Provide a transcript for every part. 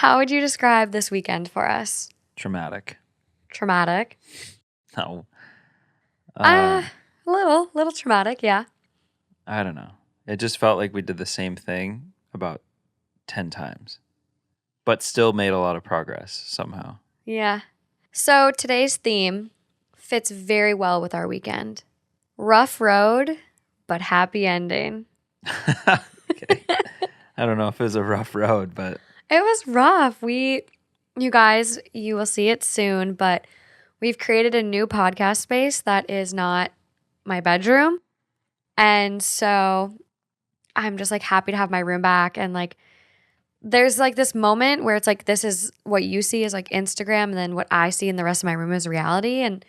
How would you describe this weekend for us? Traumatic. Traumatic? No. A little traumatic, yeah. I don't know. It just felt like we did the same thing about 10 times, but still made a lot of progress somehow. Yeah. So today's theme fits very well with our weekend. Rough road, but happy ending. Okay. I don't know if it was a rough road, but It was rough. You guys, you will see it soon, but we've created a new podcast space that is not my bedroom. And so I'm just like happy to have my room back. And like, there's like this moment where it's like, this is what you see is like Instagram. And then what I see in the rest of my room is reality. And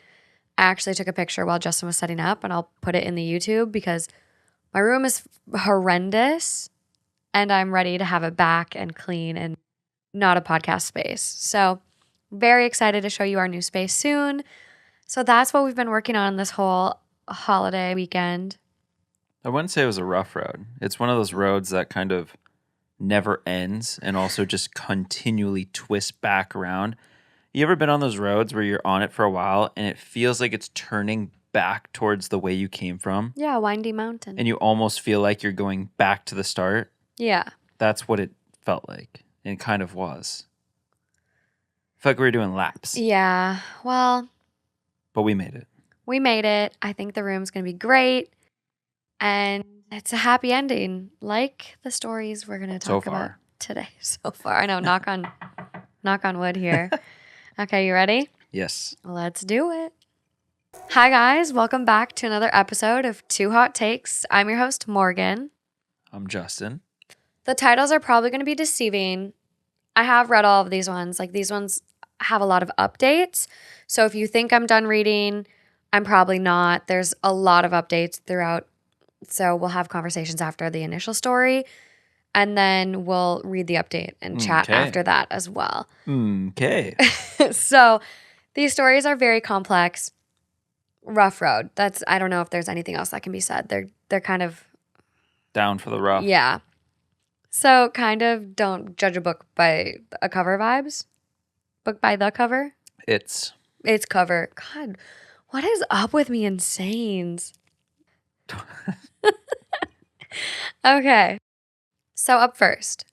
I actually took a picture while Justin was setting up, and I'll put it in the YouTube because my room is horrendous and I'm ready to have it back and clean and not a podcast space. So very excited to show you our new space soon. So that's what we've been working on this whole holiday weekend. I wouldn't say it was a rough road. It's one of those roads that kind of never ends and also just continually twists back around. You ever been on those roads where you're on it for a while and it feels like it's turning back towards the way you came from? Yeah, windy mountain. And you almost feel like you're going back to the start? Yeah. That's what it felt like. And it kind of was. I felt like we were doing laps. Yeah. Well, but we made it. We made it. I think the room's going to be great. And it's a happy ending, like the stories we're going to talk about today. So far. I know, knock on wood here. Okay, you ready? Yes. Let's do it. Hi, guys. Welcome back to another episode of Two Hot Takes. I'm your host, Morgan. I'm Justin. The titles are probably going to be deceiving. I have read all of these ones. Like, these ones have a lot of updates. So if you think I'm done reading, I'm probably not. There's a lot of updates throughout. So we'll have conversations after the initial story, and then we'll read the update and chat after that as well. Okay. So these stories are very complex. Rough road. I don't know if there's anything else that can be said. They're kind of down for the rough. Yeah. So kind of don't judge a book by a cover vibes. Book by the cover. It's cover. God, what is up with me and sayings? Okay. So up first,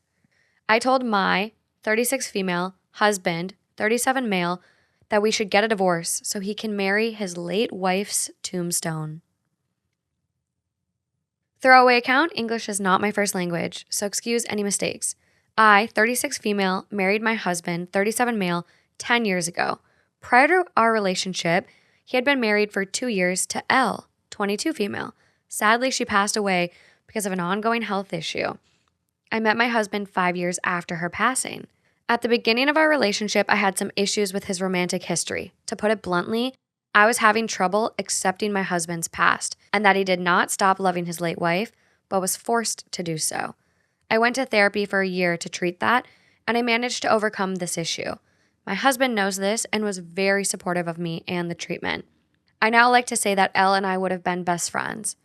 I told my 36 female husband, 37 male, that we should get a divorce so he can marry his late wife's tombstone. Throwaway account, English is not my first language, so excuse any mistakes. I, 36 female, married my husband, 37 male, 10 years ago. Prior to our relationship, he had been married for 2 years to L, 22 female. Sadly, she passed away because of an ongoing health issue. I met my husband 5 years after her passing. At the beginning of our relationship, I had some issues with his romantic history. To put it bluntly, I was having trouble accepting my husband's past and that he did not stop loving his late wife, but was forced to do so. I went to therapy for a year to treat that, and I managed to overcome this issue. My husband knows this and was very supportive of me and the treatment. I now like to say that Elle and I would have been best friends.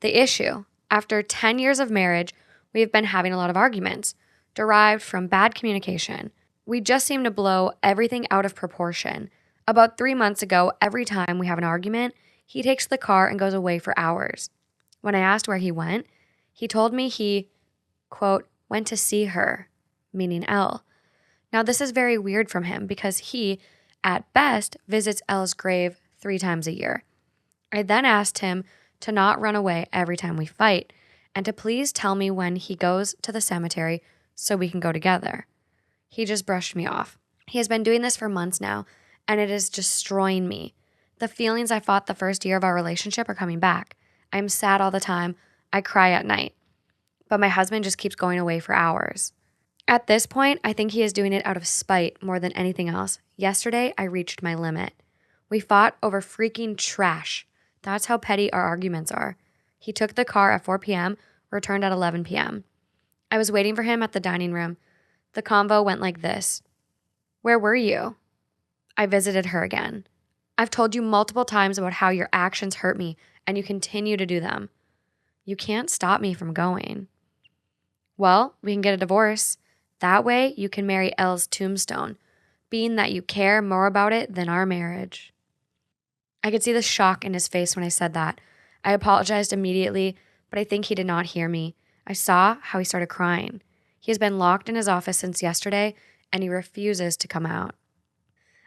The issue, after 10 years of marriage, we have been having a lot of arguments, derived from bad communication. We just seem to blow everything out of proportion. About 3 months ago, every time we have an argument, he takes the car and goes away for hours. When I asked where he went, he told me he, quote, went to see her, meaning Elle. Now, this is very weird from him because he, at best, visits Elle's grave 3 times a year. I then asked him to not run away every time we fight and to please tell me when he goes to the cemetery so we can go together. He just brushed me off. He has been doing this for months now, and it is destroying me. The feelings I fought the first year of our relationship are coming back. I'm sad all the time. I cry at night. But my husband just keeps going away for hours. At this point, I think he is doing it out of spite more than anything else. Yesterday, I reached my limit. We fought over freaking trash. That's how petty our arguments are. He took the car at 4 p.m., returned at 11 p.m. I was waiting for him at the dining room. The convo went like this. Where were you? I visited her again. I've told you multiple times about how your actions hurt me, and you continue to do them. You can't stop me from going. Well, we can get a divorce. That way, you can marry Elle's tombstone, being that you care more about it than our marriage. I could see the shock in his face when I said that. I apologized immediately, but I think he did not hear me. I saw how he started crying. He has been locked in his office since yesterday, and he refuses to come out.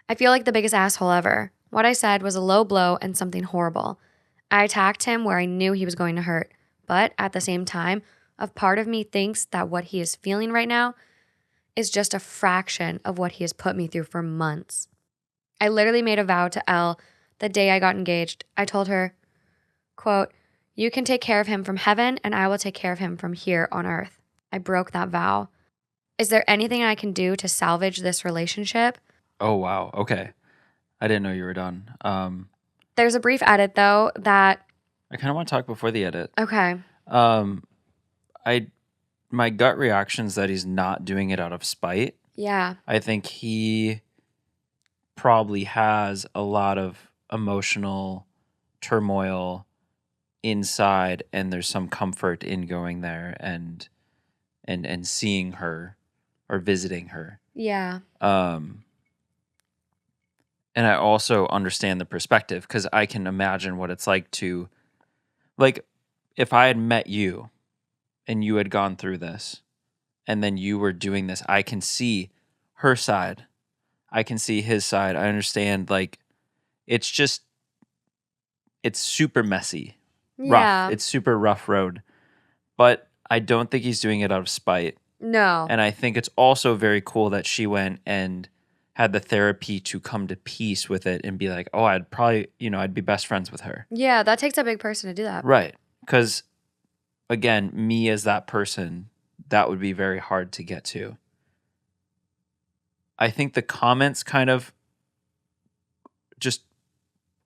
I feel like the biggest asshole ever. What I said was a low blow and something horrible. I attacked him where I knew he was going to hurt, but at the same time, a part of me thinks that what he is feeling right now is just a fraction of what he has put me through for months. I literally made a vow to Elle the day I got engaged. I told her, quote, "You can take care of him from heaven and I will take care of him from here on earth." I broke that vow. Is there anything I can do to salvage this relationship? Oh, wow. Okay. I didn't know you were done. There's a brief edit though that, I kind of want to talk before the edit. okay. Um, my gut reaction is that he's not doing it out of spite. Yeah. I think he probably has a lot of emotional turmoil inside, and there's some comfort in going there and seeing her or visiting her. Yeah. And I also understand the perspective because I can imagine what it's like to, like, if I had met you and you had gone through this and then you were doing this, I can see her side. I can see his side. I understand, like, it's just, it's super messy, Yeah. rough. It's super rough road. But I don't think he's doing it out of spite. No. And I think it's also very cool that she went and had the therapy to come to peace with it and be like, oh, I'd probably, I'd be best friends with her. Yeah, that takes a big person to do that. Right. Because, again, me as that person, that would be very hard to get to. I think the comments kind of just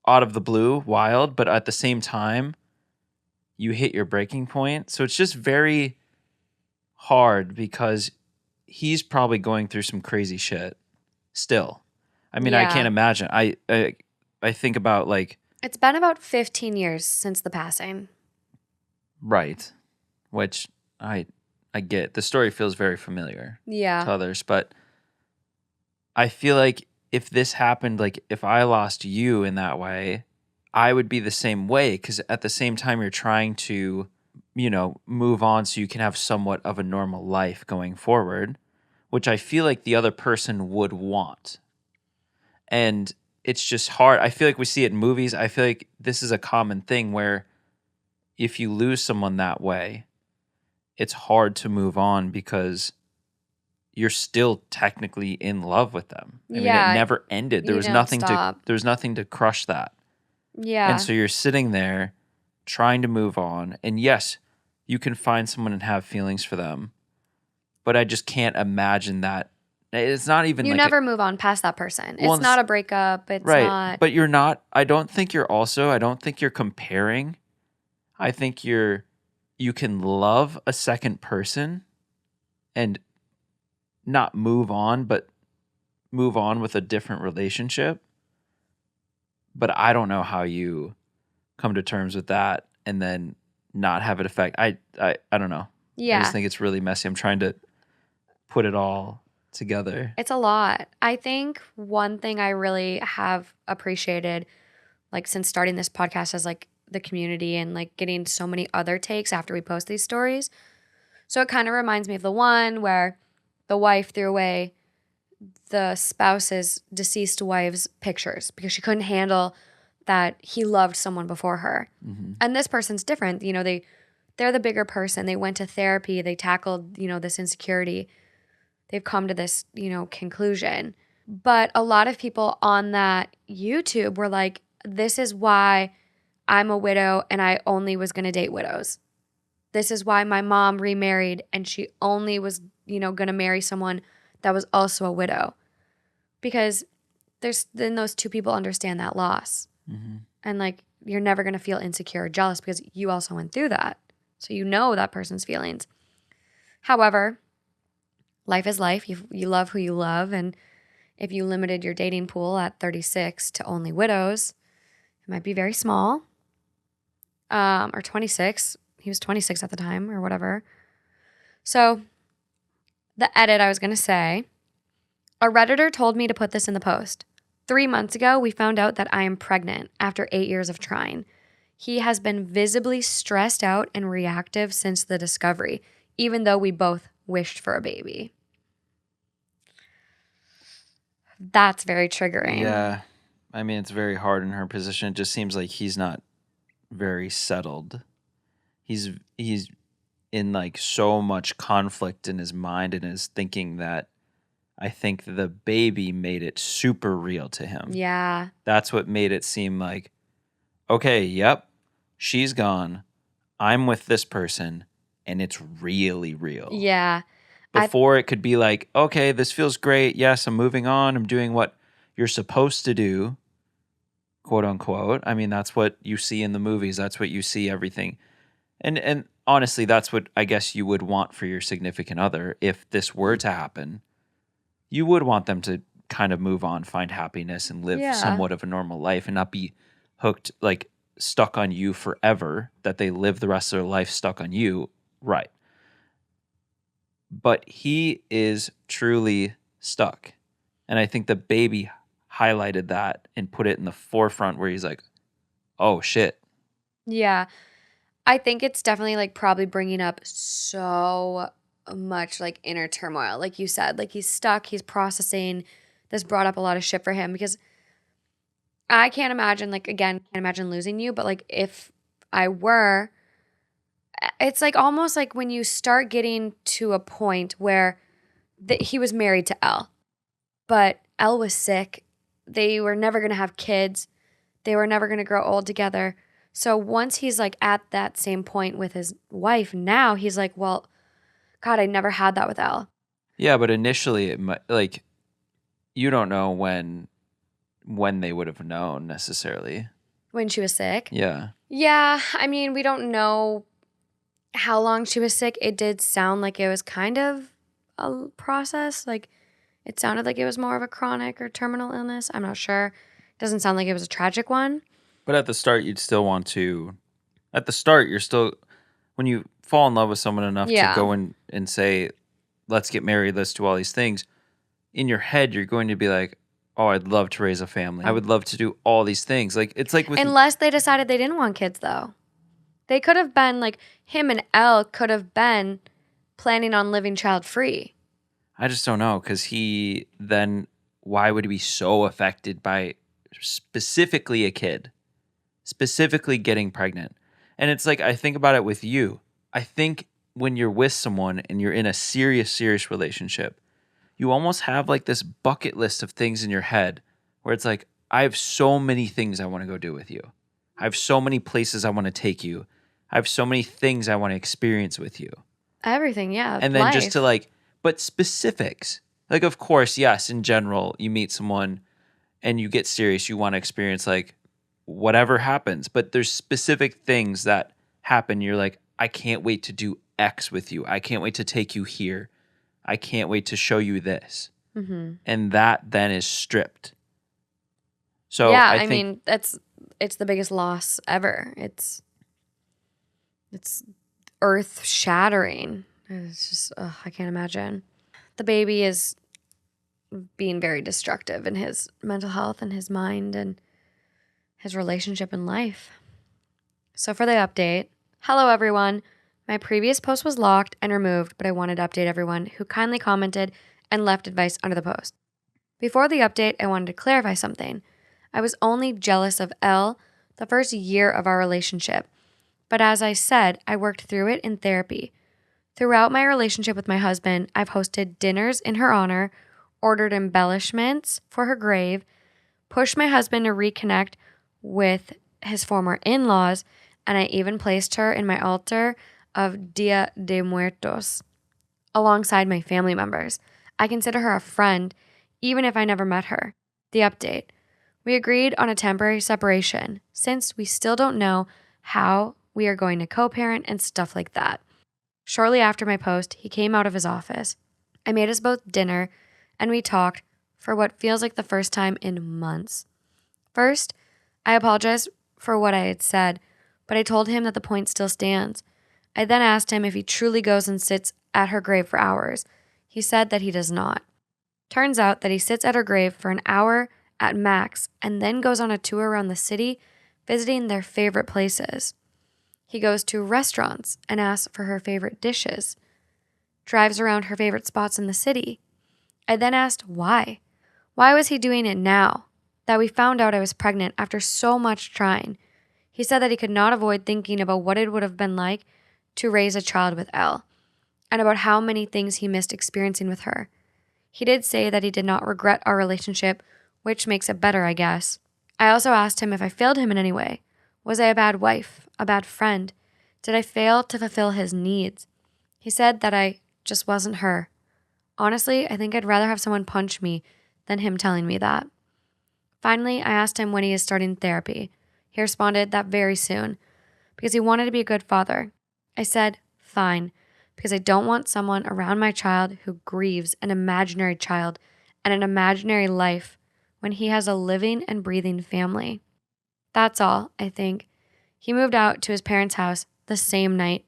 out of the blue, wild, but at the same time, you hit your breaking point. So it's just very hard because he's probably going through some crazy shit still. I mean, I can't imagine. I think about, like, it's been about 15 years since the passing. Right. Which I get. The story feels very familiar to others, but I feel like if this happened, like if I lost you in that way, I would be the same way because at the same time you're trying to, move on so you can have somewhat of a normal life going forward, which I feel like the other person would want. And it's just hard. I feel like we see it in movies. I feel like this is a common thing where if you lose someone that way, it's hard to move on because you're still technically in love with them. I mean, it never ended. There was nothing to crush that. Yeah. And so you're sitting there trying to move on. And yes, you can find someone and have feelings for them. But I just can't imagine that. It's not even you never move on past that person. Well, it's not a breakup. It's right. not. But you're not. I don't think you're comparing. I think you can love a second person and not move on, but move on with a different relationship. But I don't know how you come to terms with that and then not have it affect. I don't know. Yeah. I just think it's really messy. I'm trying to put it all together. It's a lot. I think one thing I really have appreciated, like since starting this podcast, as like the community and like getting so many other takes after we post these stories. So it kind of reminds me of the one where the wife threw away the spouse's deceased wife's pictures because she couldn't handle that he loved someone before her. Mm-hmm. And this person's different. They're the bigger person. They went to therapy. They tackled, this insecurity. They've come to this, conclusion. But a lot of people on that YouTube were like, this is why I'm a widow and I only was going to date widows. This is why my mom remarried and she only was, going to marry someone that was also a widow. Because then those two people understand that loss. Mm-hmm. And like, you're never going to feel insecure or jealous because you also went through that. So you know that person's feelings. However, life is life. You love who you love. And if you limited your dating pool at 36 to only widows, it might be very small. Or 26. He was 26 at the time or whatever. So The edit I was going to say, a Redditor told me to put this in the post. 3 months ago, we found out that I am pregnant after 8 years of trying. He has been visibly stressed out and reactive since the discovery, even though we both wished for a baby. That's very triggering. Yeah. I mean, it's very hard in her position. It just seems like he's not very settled. He's in like so much conflict in his mind and his thinking that I think the baby made it super real to him. Yeah. That's what made it seem like, okay, yep, she's gone. I'm with this person, and it's really real. Yeah. Before it could be like, okay, this feels great. Yes, I'm moving on. I'm doing what you're supposed to do, quote unquote. I mean, that's what you see in the movies. That's what you see everything. And honestly, that's what I guess you would want for your significant other if this were to happen. You would want them to kind of move on, find happiness, and live somewhat of a normal life and not be hooked, like stuck on you forever, that they live the rest of their life stuck on you. Right. But he is truly stuck. And I think the baby highlighted that and put it in the forefront where he's like, oh, shit. Yeah. I think it's definitely like probably bringing up so much like inner turmoil. Like you said, like he's stuck, he's processing. This brought up a lot of shit for him because I can't imagine, like, again, can't imagine losing you, but like if I were, it's like almost like when you start getting to a point where he was married to Elle, but Elle was sick. They were never going to have kids. They were never going to grow old together. So once he's like at that same point with his wife, now he's like, well, God, I never had that with Elle. Yeah, but initially, it might, like, you don't know when they would have known necessarily. When she was sick? Yeah. Yeah, I mean, we don't know how long she was sick. It did sound like it was kind of a process. Like it sounded like it was more of a chronic or terminal illness. I'm not sure. Doesn't sound like it was a tragic one. But at the start, you'd still want to. At the start, you're still, when you fall in love with someone enough to go in and say, let's get married, let's do all these things, in your head, you're going to be like, oh, I'd love to raise a family. I would love to do all these things. Like, it's like with. Unless they decided they didn't want kids, though. They could have been, like, him and Elle could have been planning on living child-free. I just don't know, because he then, why would he be so affected by specifically a kid? Specifically getting pregnant. And it's like, I think about it with you. I think when you're with someone and you're in a serious relationship, you almost have like this bucket list of things in your head where it's like, I have so many things I want to go do with you. I have so many places I want to take you. I have so many things I want to experience with you. Everything, yeah. And then just to like, but specifics. Like, of course, yes, in general, you meet someone and you get serious, you want to experience like whatever happens. But there's specific things that happen. You're like, I can't wait to do X with you. I can't wait to take you here. I can't wait to show you this. Mm-hmm. And that then is stripped. So yeah, I mean, it's the biggest loss ever. It's earth shattering. It's just, I can't imagine. The baby is being very destructive in his mental health and his mind and his relationship in life. So for the update, hello everyone. My previous post was locked and removed, but I wanted to update everyone who kindly commented and left advice under the post. Before the update, I wanted to clarify something. I was only jealous of Elle the first year of our relationship, but as I said, I worked through it in therapy. Throughout my relationship with my husband, I've hosted dinners in her honor, ordered embellishments for her grave, pushed my husband to reconnect with his former in-laws, and I even placed her in my altar of Dia de Muertos alongside my family members. I consider her a friend, even if I never met her. The update. We agreed on a temporary separation, since we still don't know how we are going to co-parent and stuff like that. Shortly after my post, he came out of his office. I made us both dinner, and we talked for what feels like the first time in months. First, I apologized for what I had said, but I told him that the point still stands. I then asked him if he truly goes and sits at her grave for hours. He said that he does not. Turns out that he sits at her grave for an hour at max and then goes on a tour around the city, visiting their favorite places. He goes to restaurants and asks for her favorite dishes, drives around her favorite spots in the city. I then asked why. Why was he doing it now? That we found out I was pregnant after so much trying. He said that he could not avoid thinking about what it would have been like to raise a child with Elle, and about how many things he missed experiencing with her. He did say that he did not regret our relationship, which makes it better, I guess. I also asked him if I failed him in any way. Was I a bad wife, a bad friend? Did I fail to fulfill his needs? He said that I just wasn't her. Honestly, I think I'd rather have someone punch me than him telling me that. Finally, I asked him when he is starting therapy. He responded that very soon, because he wanted to be a good father. I said, fine, because I don't want someone around my child who grieves an imaginary child and an imaginary life when he has a living and breathing family. That's all, I think. He moved out to his parents' house the same night.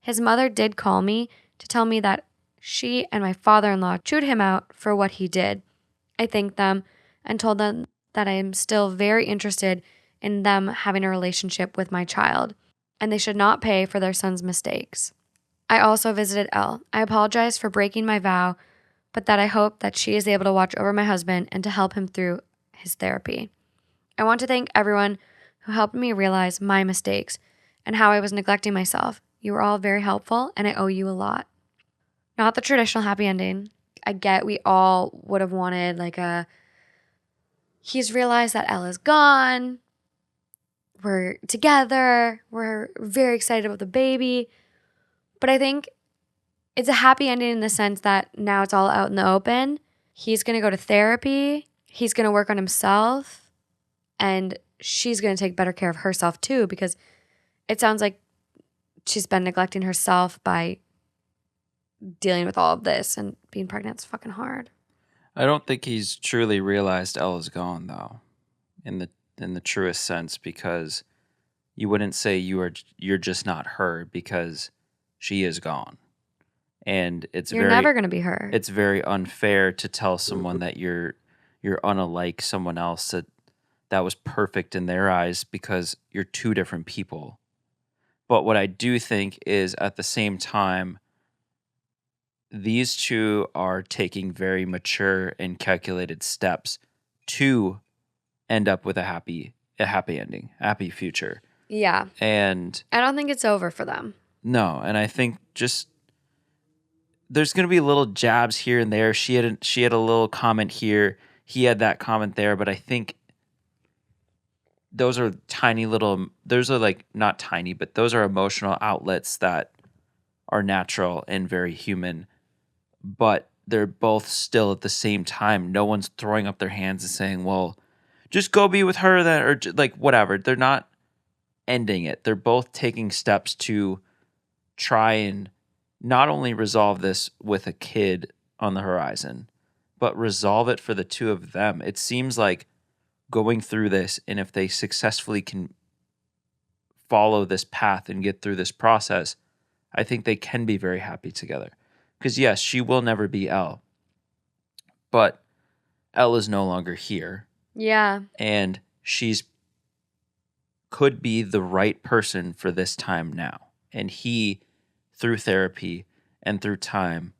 His mother did call me to tell me that she and my father-in-law chewed him out for what he did. I thanked them and told them that I am still very interested in them having a relationship with my child, and they should not pay for their son's mistakes. I also visited Elle. I apologized for breaking my vow, but that I hope that she is able to watch over my husband and to help him through his therapy. I want to thank everyone who helped me realize my mistakes and how I was neglecting myself. You were all very helpful, and I owe you a lot. Not the traditional happy ending. I get we all would have wanted he's realized that Elle is gone. We're together. We're very excited about the baby. But I think it's a happy ending in the sense that now it's all out in the open. He's going to go to therapy. He's going to work on himself. And she's going to take better care of herself too, because it sounds like she's been neglecting herself by dealing with all of this, and being pregnant's fucking hard. I don't think he's truly realized Ella's gone though, in the truest sense, because you wouldn't say you're just not her, because she is gone. And You're never going to be her. It's very unfair to tell someone that you're unlike someone else, that was perfect in their eyes, because you're two different people. But what I do think is, at the same time, these two are taking very mature and calculated steps to end up with a happy ending, a happy future. Yeah. And I don't think it's over for them. No, and I think just there's going to be little jabs here and there. She had a little comment here, he had that comment there, but I think those are not tiny, but those are emotional outlets that are natural and very human. But they're both still, at the same time, no one's throwing up their hands and saying, well, just go be with her then, or like whatever. They're not ending it. They're both taking steps to try and not only resolve this with a kid on the horizon, but resolve it for the two of them. It seems like going through this, and if they successfully can follow this path and get through this process, I think they can be very happy together. Because yes, she will never be Elle, but Elle is no longer here. Yeah. And she's could be the right person for this time now. And he, through therapy and through time,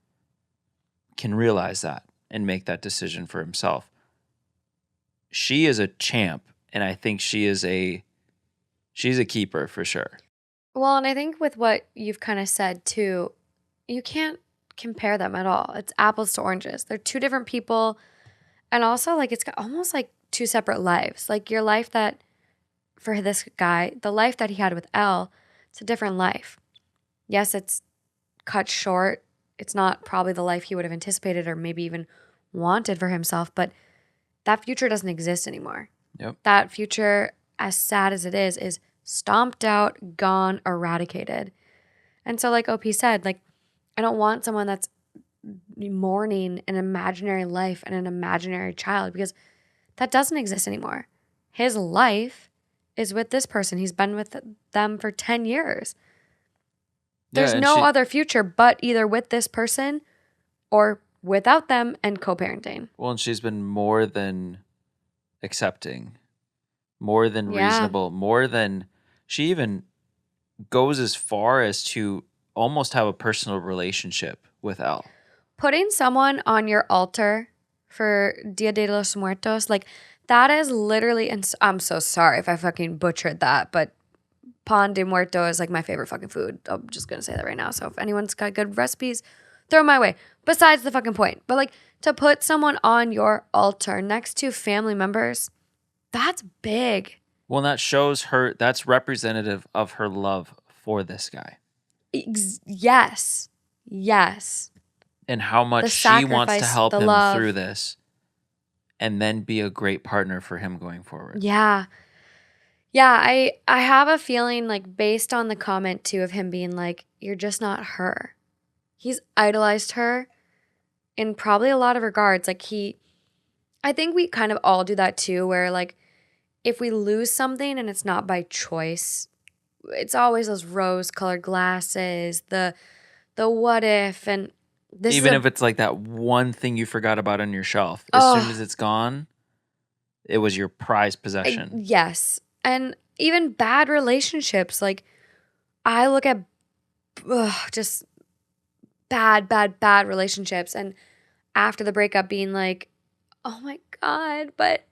can realize that and make that decision for himself. She is a champ, and I think she's a keeper for sure. Well, and I think with what you've kind of said too, you can't compare them at all. It's apples to oranges. They're two different people. And also, like, it's almost like two separate lives. Like, your life that, for this guy, the life that he had with Elle, it's a different life. Yes, it's cut short. It's not probably the life he would have anticipated or maybe even wanted for himself, but that future doesn't exist anymore. Yep. That future, as sad as it is stomped out, gone, eradicated. And so, like OP said, like, I don't want someone that's mourning an imaginary life and an imaginary child, because that doesn't exist anymore. His life is with this person. He's been with them for 10 years. There's no other future but either with this person or without them and co-parenting. Well, and she's been more than accepting, more than Yeah. reasonable, more than she even goes as far as to almost have a personal relationship with Elle. Putting someone on your altar for Dia de los Muertos, like that is literally, and I'm so sorry if I fucking butchered that, but pan de muerto is like my favorite fucking food. I'm just gonna say that right now. So if anyone's got good recipes, throw them my way. Besides the fucking point. But like to put someone on your altar next to family members, that's big. Well, that shows her, that's representative of her love for this guy Yes. Yes. and how much The she wants to sacrifice, help the him love. through this and then be a great partner for him going forward. Yeah. Yeah, I have a feeling like based on the comment too of him being like, you're just not her. He's idolized her in probably a lot of regards. Like I think we kind of all do that too, where like if we lose something and it's not by choice, it's always those rose-colored glasses, the what if, and this Even is if it's like that one thing you forgot about on your shelf, as soon as it's gone, it was your prized possession. yes. And even bad relationships, like I look at just bad relationships, and after the breakup being like, oh my God, but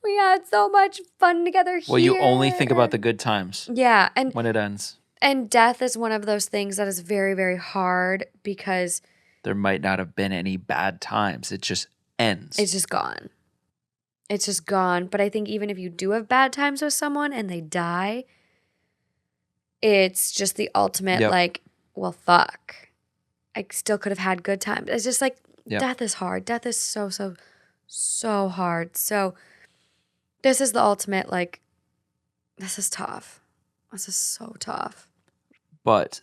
we had so much fun together here. Well, you only think about the good times. Yeah. When it ends. And death is one of those things that is very, very hard because there might not have been any bad times. It just ends. It's just gone. It's just gone. But I think even if you do have bad times with someone and they die, it's just the ultimate like, well, fuck. I still could have had good times. It's just like death is hard. Death is so hard. So this is the ultimate like, this is tough. This is so tough. But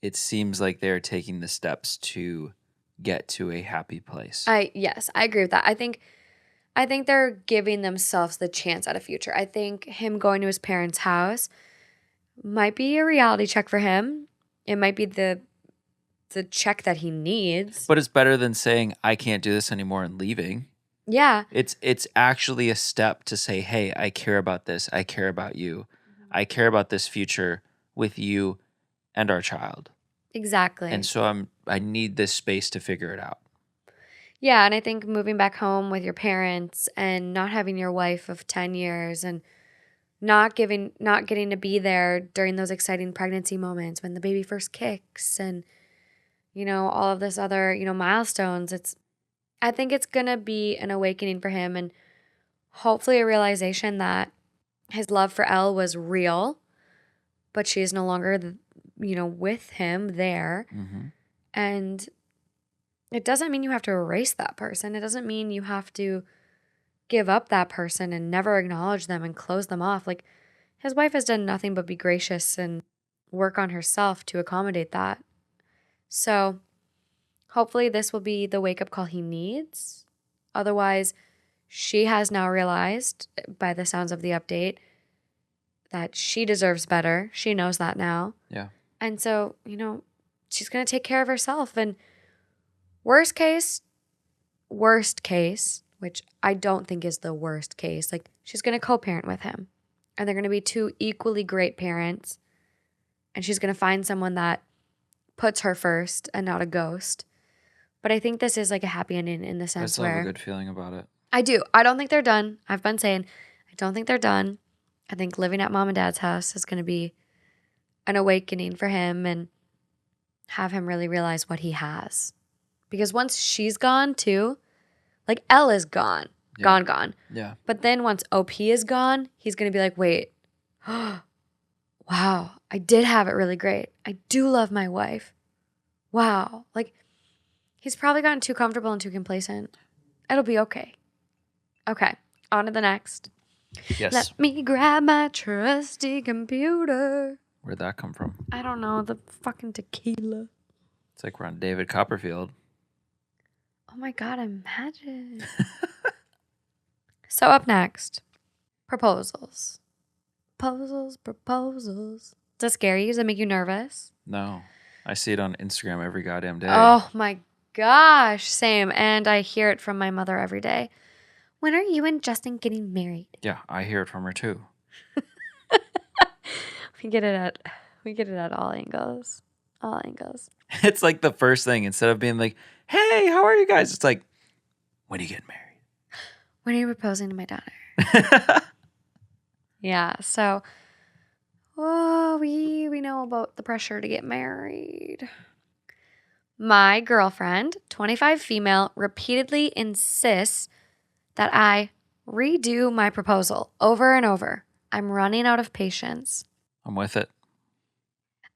it seems like they're taking the steps to get to a happy place. Yes, I agree with that. I think they're giving themselves the chance at a future. I think him going to his parents' house might be a reality check for him. It might be the check that he needs. But it's better than saying, I can't do this anymore and leaving. Yeah. It's actually a step to say, hey, I care about this. I care about you. I care about this future with you and our child. Exactly. And so I need this space to figure it out. Yeah, and I think moving back home with your parents and not having your wife of 10 years and not getting to be there during those exciting pregnancy moments when the baby first kicks and all of this other, milestones. I think it's going to be an awakening for him and hopefully a realization that his love for Elle was real, but she is no longer with him there. Mm-hmm. And it doesn't mean you have to erase that person. It doesn't mean you have to give up that person and never acknowledge them and close them off. Like his wife has done nothing but be gracious and work on herself to accommodate that. So hopefully this will be the wake-up call he needs. Otherwise, she has now realized, by the sounds of the update, that she deserves better. She knows that now. Yeah. And so, she's going to take care of herself. And worst case, which I don't think is the worst case, like she's going to co-parent with him. And they're going to be two equally great parents. And she's going to find someone that puts her first and not a ghost. But I think this is like a happy ending in the sense I still where have a good feeling about it. I do. I don't think they're done. I've been saying I don't think they're done. I think living at mom and dad's house is going to be an awakening for him and have him really realize what he has. Because once she's gone too, like Elle is gone. Yeah. Gone. Yeah. But then once OP is gone, he's going to be like, wait, wow, I did have it really great. I do love my wife. Wow. Like, he's probably gotten too comfortable and too complacent. It'll be okay. Okay, on to the next. Yes. Let me grab my trusty computer. Where'd that come from? I don't know, the fucking tequila. It's like we're on David Copperfield. Oh my God, imagine. So up next, proposals. Proposals. Does that scare you? Does that make you nervous? No. I see it on Instagram every goddamn day. Oh my gosh, same. And I hear it from my mother every day. When are you and Justin getting married? Yeah, I hear it from her too. We get it at all angles. All angles. It's like the first thing. Instead of being like, hey, how are you guys? It's like, when are you getting When are you proposing to my daughter? married? Yeah, so we know about the pressure to get married. My girlfriend, 25 female, repeatedly insists that I redo my proposal over and over. I'm running out of patience. I'm with it.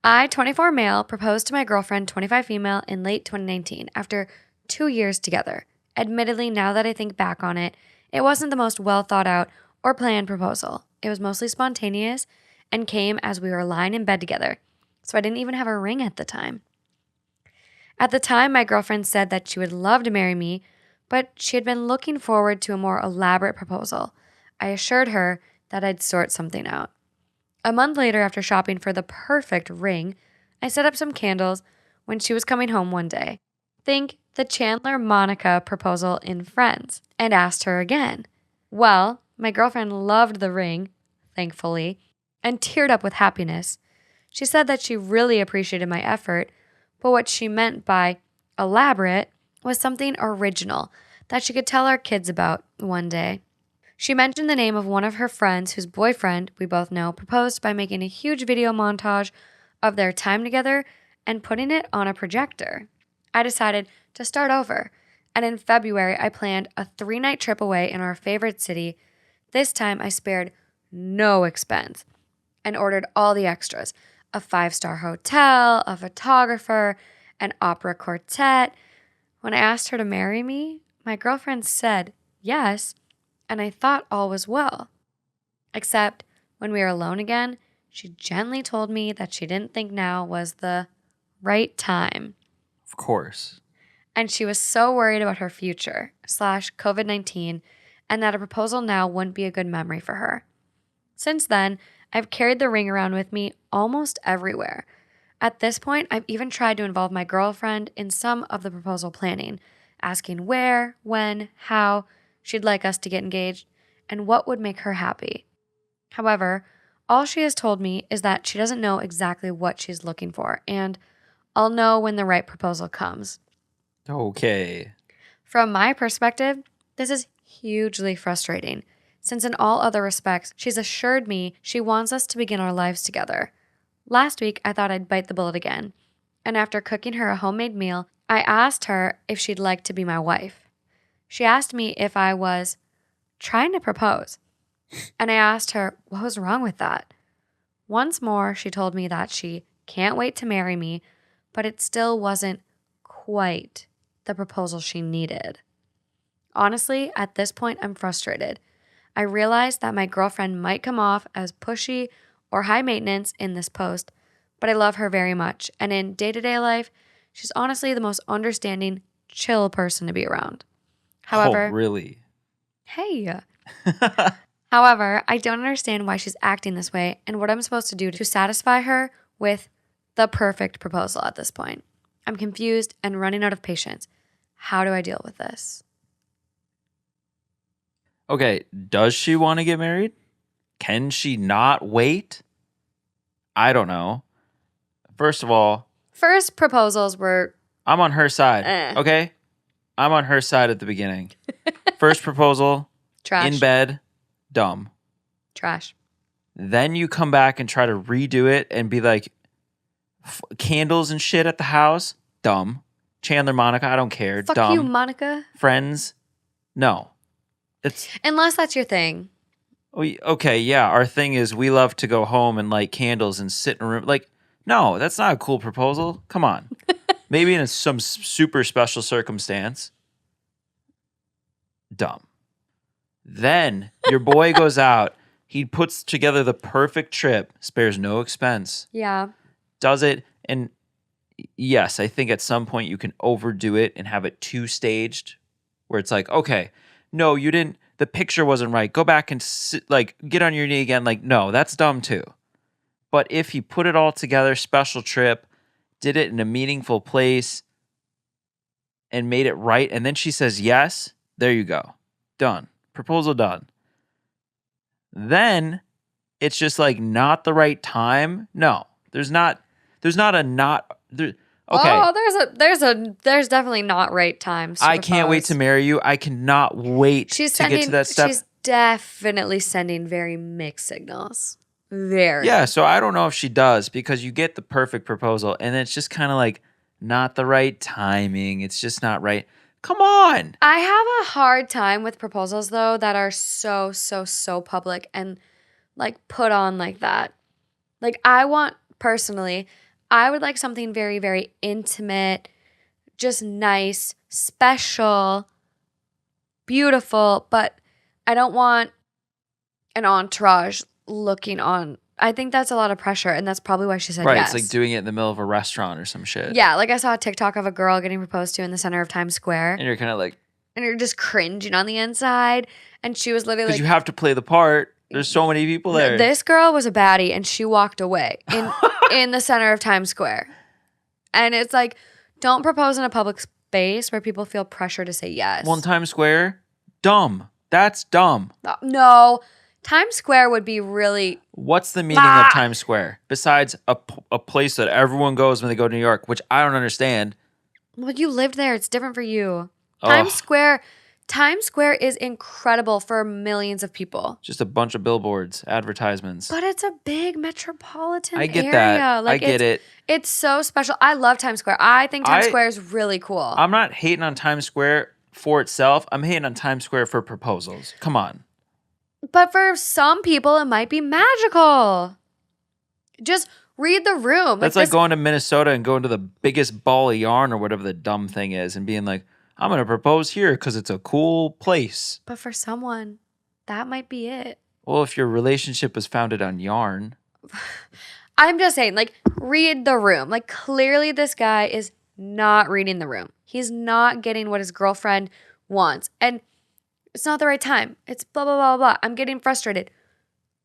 I, 24 male, proposed to my girlfriend, 25 female, in late 2019 after 2 years together. Admittedly, now that I think back on it, it wasn't the most well thought out or planned proposal. It was mostly spontaneous and came as we were lying in bed together, so I didn't even have a ring at the time. At the time, my girlfriend said that she would love to marry me, but she had been looking forward to a more elaborate proposal. I assured her that I'd sort something out. A month later, after shopping for the perfect ring, I set up some candles when she was coming home one day. Think the Chandler Monica proposal in Friends, and asked her again. Well, my girlfriend loved the ring, thankfully, and teared up with happiness. She said that she really appreciated my effort, but what she meant by elaborate was something original that she could tell our kids about one day. She mentioned the name of one of her friends whose boyfriend, we both know, proposed by making a huge video montage of their time together and putting it on a projector. I decided to start over, and in February I planned a 3-night trip away in our favorite city. This time I spared no expense and ordered all the extras: a 5-star hotel, a photographer, an opera quartet. When I asked her to marry me, my girlfriend said yes, and I thought all was well. Except when we were alone again, she gently told me that she didn't think now was the right time. Of course. And she was so worried about her future / COVID-19 and that a proposal now wouldn't be a good memory for her. Since then, I've carried the ring around with me almost everywhere. At this point, I've even tried to involve my girlfriend in some of the proposal planning, asking where, when, how she'd like us to get engaged, and what would make her happy. However, all she has told me is that she doesn't know exactly what she's looking for, and I'll know when the right proposal comes. Okay. From my perspective, this is hugely frustrating, since in all other respects, she's assured me she wants us to begin our lives together. Last week, I thought I'd bite the bullet again, and after cooking her a homemade meal, I asked her if she'd like to be my wife. She asked me if I was trying to propose, and I asked her what was wrong with that. Once more, she told me that she can't wait to marry me, but it still wasn't quite the proposal she needed. Honestly, at this point, I'm frustrated. I realize that my girlfriend might come off as pushy or high maintenance in this post, but I love her very much, and in day-to-day life, she's honestly the most understanding, chill person to be around. However, oh, really? Hey. However, I don't understand why she's acting this way and what I'm supposed to do to satisfy her with the perfect proposal at this point. I'm confused and running out of patience. How do I deal with this? Okay, does she want to get married? Can she not wait? I don't know. First of all, First proposals were I'm on her side, okay? I'm on her side at the beginning. First proposal, trash. in bed, dumb. Trash. Then you come back and try to redo it and be like, candles and shit at the house, dumb. Chandler, Monica, I don't care, Fuck dumb. you, Monica. Friends, no. Unless that's your thing. Okay, yeah, our thing is we love to go home and light candles and sit in a room. Like, no, that's not a cool proposal. Come on. Maybe in some super special circumstance. Dumb. Then your boy goes out. He puts together the perfect trip, spares no expense. Yeah. Does it. And yes, I think at some point you can overdo it and have it too staged where it's like, okay, no, you didn't. The picture wasn't right. Go back and get on your knee again. Like, no, that's dumb too. But if he put it all together, special trip, did it in a meaningful place, and made it right, and then she says yes, there you go. Done. Proposal done. Then it's just like not the right time. No, there's not a not there. Okay. Oh, there's definitely not right times to I can't wait propose. to marry you. I cannot wait to get to that step. She's definitely sending very mixed signals. Very. Yeah, so I don't know if she does, because you get the perfect proposal and it's just kind of like not the right timing. It's just not right. Come on. I have a hard time with proposals though that are so public and like put on like that. Like personally, I would like something very, very intimate, just nice, special, beautiful, but I don't want an entourage looking on. I think that's a lot of pressure, and that's probably why she said Right, yes. it's like doing it in the middle of a restaurant or some shit. Yeah, like I saw a TikTok of a girl getting proposed to in the center of Times Square. And you're kind of like, And you're just cringing on the inside. And she was literally because like, you have to play the part. There's so many people there. This girl was a baddie, and she walked away in the center of Times Square. And it's like, don't propose in a public space where people feel pressure to say yes. Well, in Times Square, dumb. That's dumb. No, Times Square would be really. What's the meaning of Times Square besides a place that everyone goes when they go to New York, which I don't understand? Well, you lived there. It's different for you. Ugh. Times Square is incredible for millions of people. Just a bunch of billboards, advertisements. But it's a big metropolitan I get area. that. Like, I get it. It's so special. I love Times Square. I think Times Square is really cool. I'm not hating on Times Square for itself. I'm hating on Times Square for proposals. Come on. But for some people, it might be magical. Just read the room. That's like going to Minnesota and going to the biggest ball of yarn or whatever the dumb thing is and being like, I'm going to propose here because it's a cool place. But for someone, that might be it. Well, if your relationship was founded on yarn. I'm just saying, like, read the room. Like, clearly this guy is not reading the room. He's not getting what his girlfriend wants. And it's not the right time. It's blah, blah, blah, blah. I'm getting frustrated.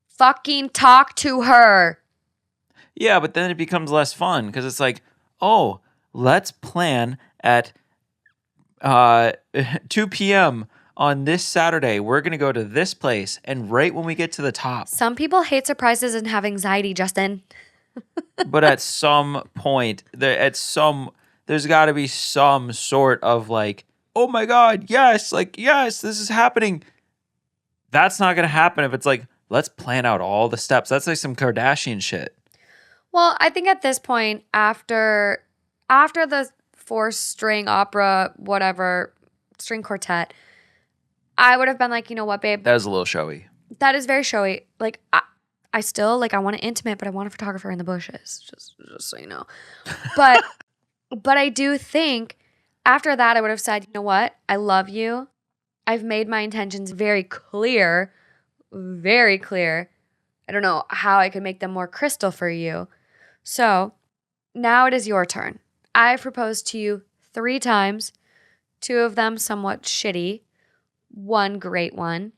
Fucking talk to her. Yeah, but then it becomes less fun because it's like, oh, let's plan at 2 p.m. on this Saturday. We're going to go to this place. And right when we get to the top. Some people hate surprises and have anxiety, Justin. But at some point, there's got to be some sort of like, oh my God, yes, like, yes, this is happening. That's not going to happen if it's like, let's plan out all the steps. That's like some Kardashian shit. Well, I think at this point, after the 4-string opera, whatever, string quartet, I would have been like, you know what, babe? That was a little showy. That is very showy. Like, I still, like, I want it intimate, but I want a photographer in the bushes, just so you know. But I do think after that, I would have said, you know what? I love you. I've made my intentions very clear, very clear. I don't know how I could make them more crystal for you. So now it is your turn. I've proposed to you 3 times, 2 of them somewhat shitty, 1 great one.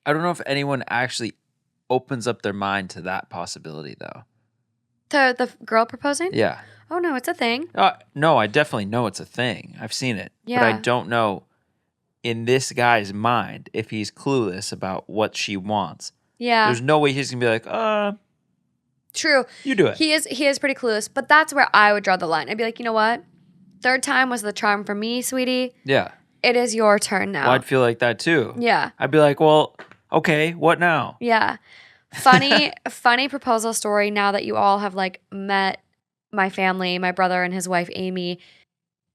I don't know if anyone actually opens up their mind to that possibility, though. The girl proposing? Yeah. Oh, no, it's a thing. No, I definitely know it's a thing. I've seen it. Yeah. But I don't know in this guy's mind if he's clueless about what she wants. Yeah. There's no way he's going to be like, True. you do it. He is pretty clueless, but that's where I would draw the line. I'd be like, you know what? 3rd time was the charm for me, sweetie. Yeah. It is your turn now. Well, I'd feel like that too. Yeah. I'd be like, well, okay, what now? Yeah. Funny proposal story now that you all have like met my family, my brother and his wife, Amy.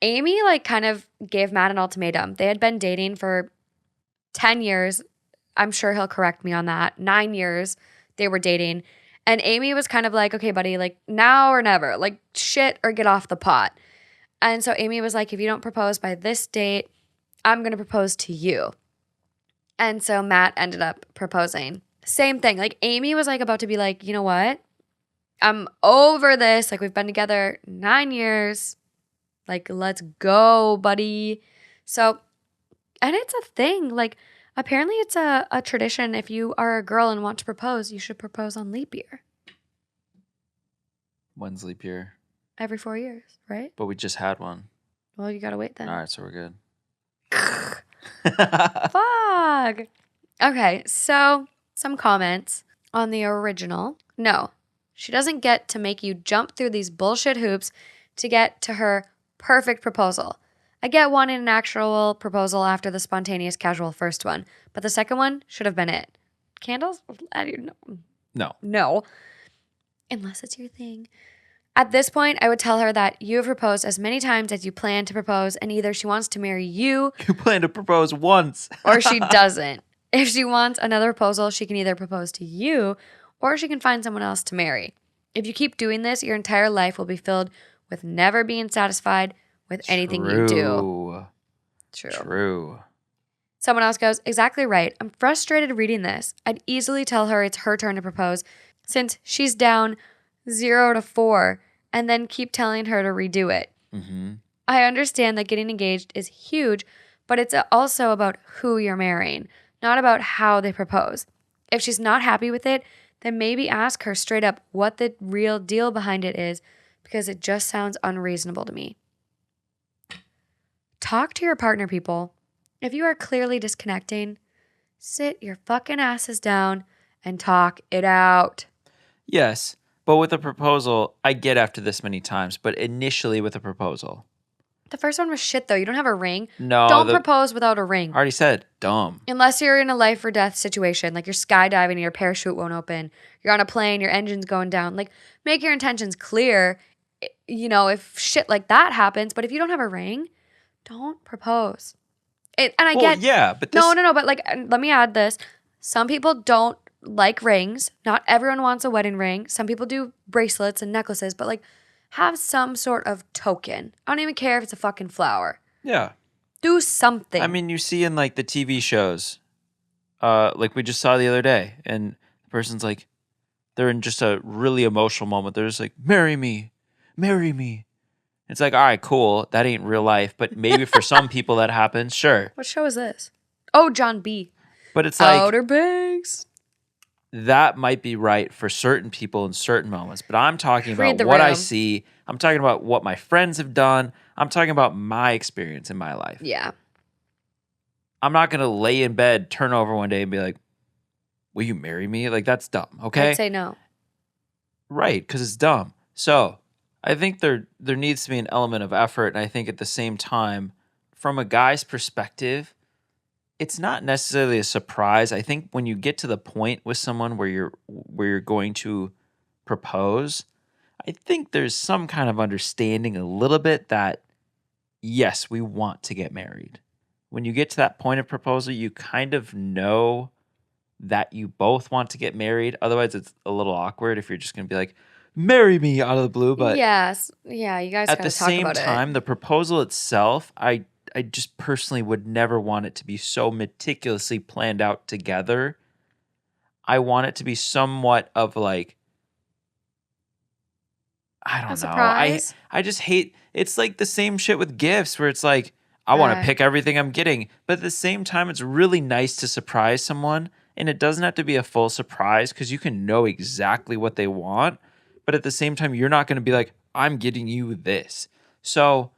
Amy like kind of gave Matt an ultimatum. They had been dating for 10 years. I'm sure he'll correct me on that. 9 years they were dating. And Amy was kind of like, okay, buddy, like now or never, like shit or get off the pot. And so Amy was like, if you don't propose by this date, I'm going to propose to you. And so Matt ended up proposing. Same thing. Like Amy was like about to be like, you know what? I'm over this. Like we've been together 9 years. Like let's go, buddy. So, and it's a thing. Like apparently it's a tradition. If you are a girl and want to propose, you should propose on leap year. When's leap year? Every 4 years, right? But we just had one. Well, you gotta wait then. All right, so we're good. Fuck. Okay, so some comments on the original. No, she doesn't get to make you jump through these bullshit hoops to get to her perfect proposal. I get wanting an actual proposal after the spontaneous, casual first one, but the second one should have been it. Candles? No. No. Unless it's your thing. At this point, I would tell her that you have proposed as many times as you plan to propose, and either she wants to marry you You plan to propose once. or she doesn't. If she wants another proposal, she can either propose to you or she can find someone else to marry. If you keep doing this, your entire life will be filled with never being satisfied with anything you do. True. Someone else goes, exactly right. I'm frustrated reading this. I'd easily tell her it's her turn to propose since she's down 0 to 4 and then keep telling her to redo it. Mm-hmm. I understand that getting engaged is huge, but it's also about who you're marrying, not about how they propose. If she's not happy with it, then maybe ask her straight up what the real deal behind it is, because it just sounds unreasonable to me. Talk to your partner, people. If you are clearly disconnecting, sit your fucking asses down and talk it out. Yes, but with a proposal, I get after this many times, but initially with a proposal. The first one was shit, though. You don't have a ring. No. Don't propose without a ring. I already said, dumb. Unless you're in a life or death situation, like you're skydiving and your parachute won't open. You're on a plane, your engine's going down. Like, make your intentions clear, if shit like that happens. But if you don't have a ring, don't propose. Yeah, but this... No, but let me add this. Some people don't like rings. Not everyone wants a wedding ring. Some people do bracelets and necklaces, but have some sort of token. I don't even care if it's a fucking flower. Yeah. Do something. I mean, you see in the TV shows, like we just saw the other day, and the person's like, they're in just a really emotional moment. They're just like, marry me. It's like, all right, cool. That ain't real life, but maybe for some people that happens, sure. What show is this? Oh, John B. But it's like Outer Banks. That might be right for certain people in certain moments, but I'm talking Read about the what I room. see. I'm talking about what my friends have done. I'm talking about my experience in my life. Yeah. I'm not going to lay in bed, turn over one day and be like, will you marry me? That's dumb, okay? I'd say no. Right, because it's dumb. So I think there needs to be an element of effort, and I think at the same time, from a guy's perspective, it's not necessarily a surprise. I think when you get to the point with someone where you're going to propose, I think there's some kind of understanding a little bit that, yes, we want to get married. When you get to that point of proposal, you kind of know that you both want to get married. Otherwise, it's a little awkward if you're just going to be like, marry me out of the blue. But yes. Yeah, you guys at gotta the talk same about time, it. the proposal itself, I just personally would never want it to be so meticulously planned out together. I want it to be somewhat of I don't know. Surprise? I just hate, it's like the same shit with gifts where it's like, I want to pick everything I'm getting. But at the same time, it's really nice to surprise someone. And it doesn't have to be a full surprise because you can know exactly what they want. But at the same time, you're not going to be like, I'm getting you this. So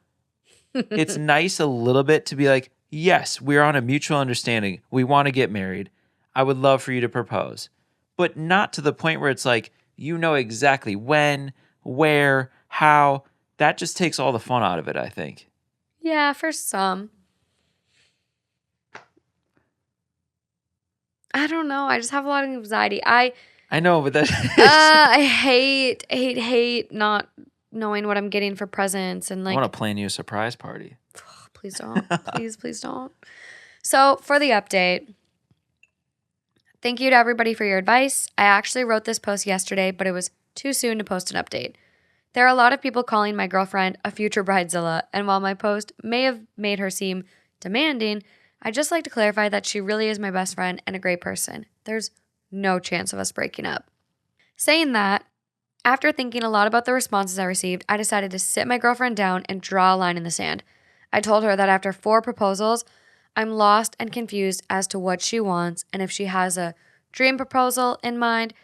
it's nice a little bit to be like, yes, we're on a mutual understanding. We want to get married. I would love for you to propose. But not to the point where it's like, you know exactly when, where, how. That just takes all the fun out of it, I think. Yeah, for some. I don't know. I just have a lot of anxiety. I know, but that I hate not knowing what I'm getting for presents and I want to plan you a surprise party. Please don't. Please don't. So for the update, thank you to everybody for your advice. I actually wrote this post yesterday, but it was too soon to post an update. There are a lot of people calling my girlfriend a future bridezilla, and while my post may have made her seem demanding, I'd just like to clarify that she really is my best friend and a great person. There's no chance of us breaking up. Saying that, after thinking a lot about the responses I received, I decided to sit my girlfriend down and draw a line in the sand. I told her that after 4 proposals, I'm lost and confused as to what she wants, and if she has a dream proposal in mind,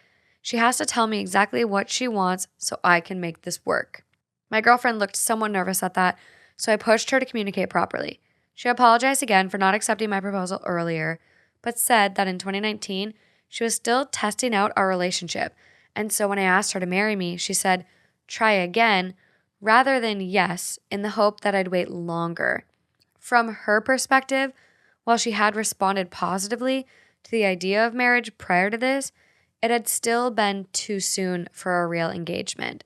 she has to tell me exactly what she wants so I can make this work. My girlfriend looked somewhat nervous at that, so I pushed her to communicate properly. She apologized again for not accepting my proposal earlier, but said that in 2019, she was still testing out our relationship. And so when I asked her to marry me, she said, try again, rather than yes, in the hope that I'd wait longer. From her perspective, while she had responded positively to the idea of marriage prior to this, it had still been too soon for a real engagement.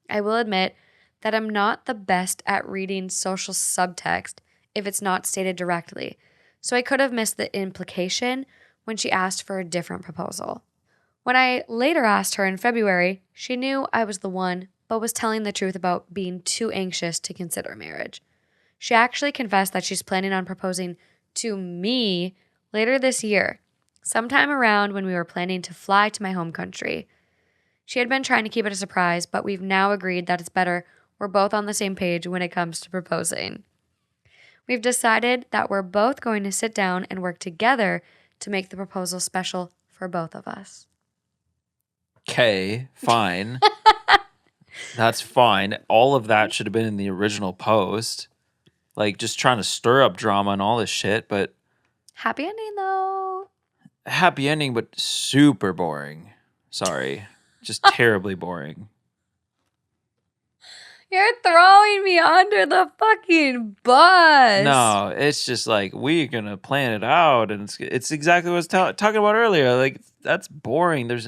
I will admit that I'm not the best at reading social subtext if it's not stated directly, so I could have missed the implication when she asked for a different proposal. When I later asked her in February, she knew I was the one, but was telling the truth about being too anxious to consider marriage. She actually confessed that she's planning on proposing to me later this year, sometime around when we were planning to fly to my home country. She had been trying to keep it a surprise, but we've now agreed that it's better we're both on the same page when it comes to proposing. We've decided that we're both going to sit down and work together to make the proposal special for both of us. Okay, fine. That's fine. All of that should have been in the original post. Like, just trying to stir up drama and all this shit, but Happy ending, though. happy ending, but super boring. Sorry. Just terribly boring. You're throwing me under the fucking bus. No, it's just like, we're going to plan it out, and it's exactly what I was talking about earlier. Like, that's boring. There's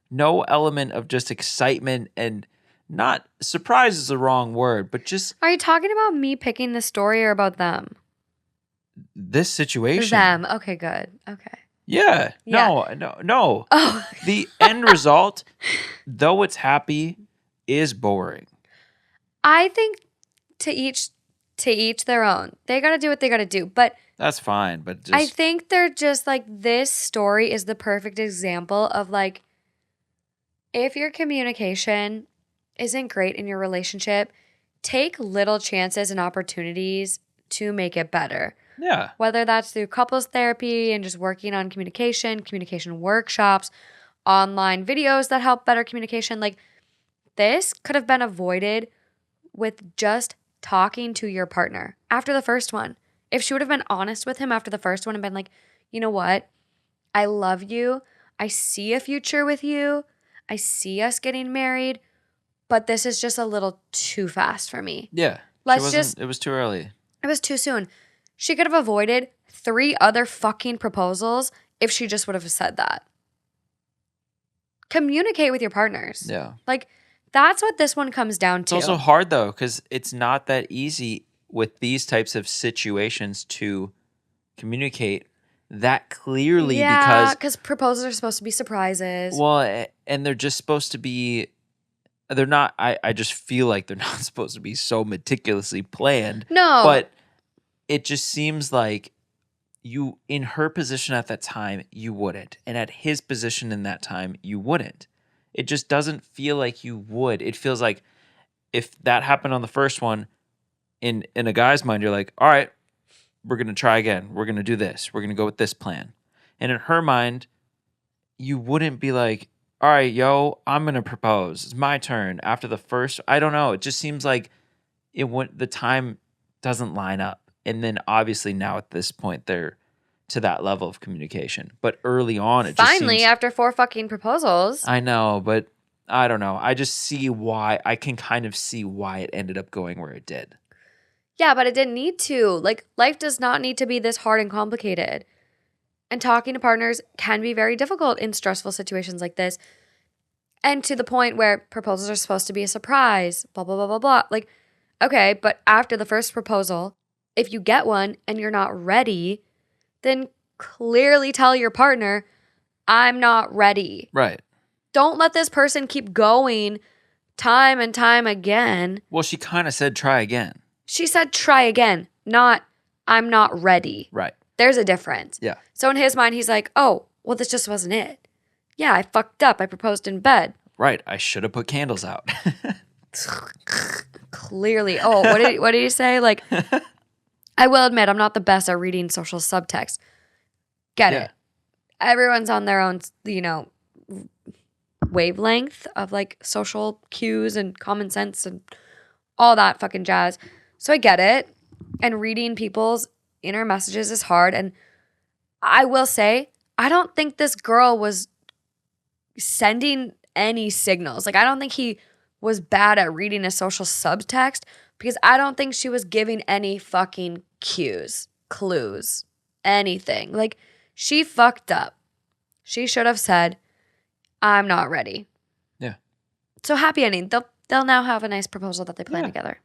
no element of just excitement, and not surprise is the wrong word, but just Are you talking about me picking the story or about them? this situation. Them. Okay, good. Okay. Yeah. Yeah. No. Oh. The end result, though it's happy, is boring. I think to each their own. They got to do what they got to do. But That's fine, but just I think they're just like, this story is the perfect example of like, if your communication isn't great in your relationship, take little chances and opportunities to make it better. yeah. Whether that's through couples therapy and just working on communication workshops, online videos that help better communication. Like, this could have been avoided with just talking to your partner after the first one. If she would have been honest with him after the first one and been like, you know what? I love you. I see a future with you. I see us getting married, but this is just a little too fast for me. Yeah. It was too early. It was too soon. She could have avoided 3 other fucking proposals if she just would have said that. Communicate with your partners. Yeah. Like, that's what this one comes down to. It's also hard, though, because it's not that easy with these types of situations to communicate that clearly. Yeah, because proposals are supposed to be surprises. Well, and they're just supposed to be, they're not, I just feel like they're not supposed to be so meticulously planned. No. But it just seems like you, in her position at that time, you wouldn't. And at his position in that time, you wouldn't. It just doesn't feel like you would. It feels like if that happened on the first one, in a guy's mind, you're like, all right, we're going to try again. We're going to do this. We're going to go with this plan. And in her mind, you wouldn't be like, all right, yo, I'm going to propose. It's my turn. After the first, I don't know. It just seems like the time doesn't line up. And then obviously now at this point, they're to that level of communication. But early on, it Finally, just seems, after 4 fucking proposals. I know, but I don't know. I just see why. I can kind of see why it ended up going where it did. Yeah, but it didn't need to. Like, life does not need to be this hard and complicated. And talking to partners can be very difficult in stressful situations like this. And to the point where proposals are supposed to be a surprise, blah, blah, blah, blah, blah. Like, okay, but after the first proposal, if you get one and you're not ready, then clearly tell your partner, I'm not ready. Right. Don't let this person keep going time and time again. Well, she kind of said try again. She said try again, not I'm not ready. Right. There's a difference. Yeah. So in his mind, he's like, oh, well, this just wasn't it. Yeah, I fucked up. I proposed in bed. Right. I should have put candles out. Clearly. Oh, what did he say? Like, I will admit, I'm not the best at reading social subtext. Get it. Everyone's on their own, wavelength of like social cues and common sense and all that fucking jazz. So I get it. And reading people's inner messages is hard. And I will say, I don't think this girl was sending any signals. Like, I don't think he was bad at reading a social subtext because I don't think she was giving any fucking cues, clues, anything. Like, she fucked up. She should have said, I'm not ready. Yeah. So happy ending. They'll now have a nice proposal that they plan together.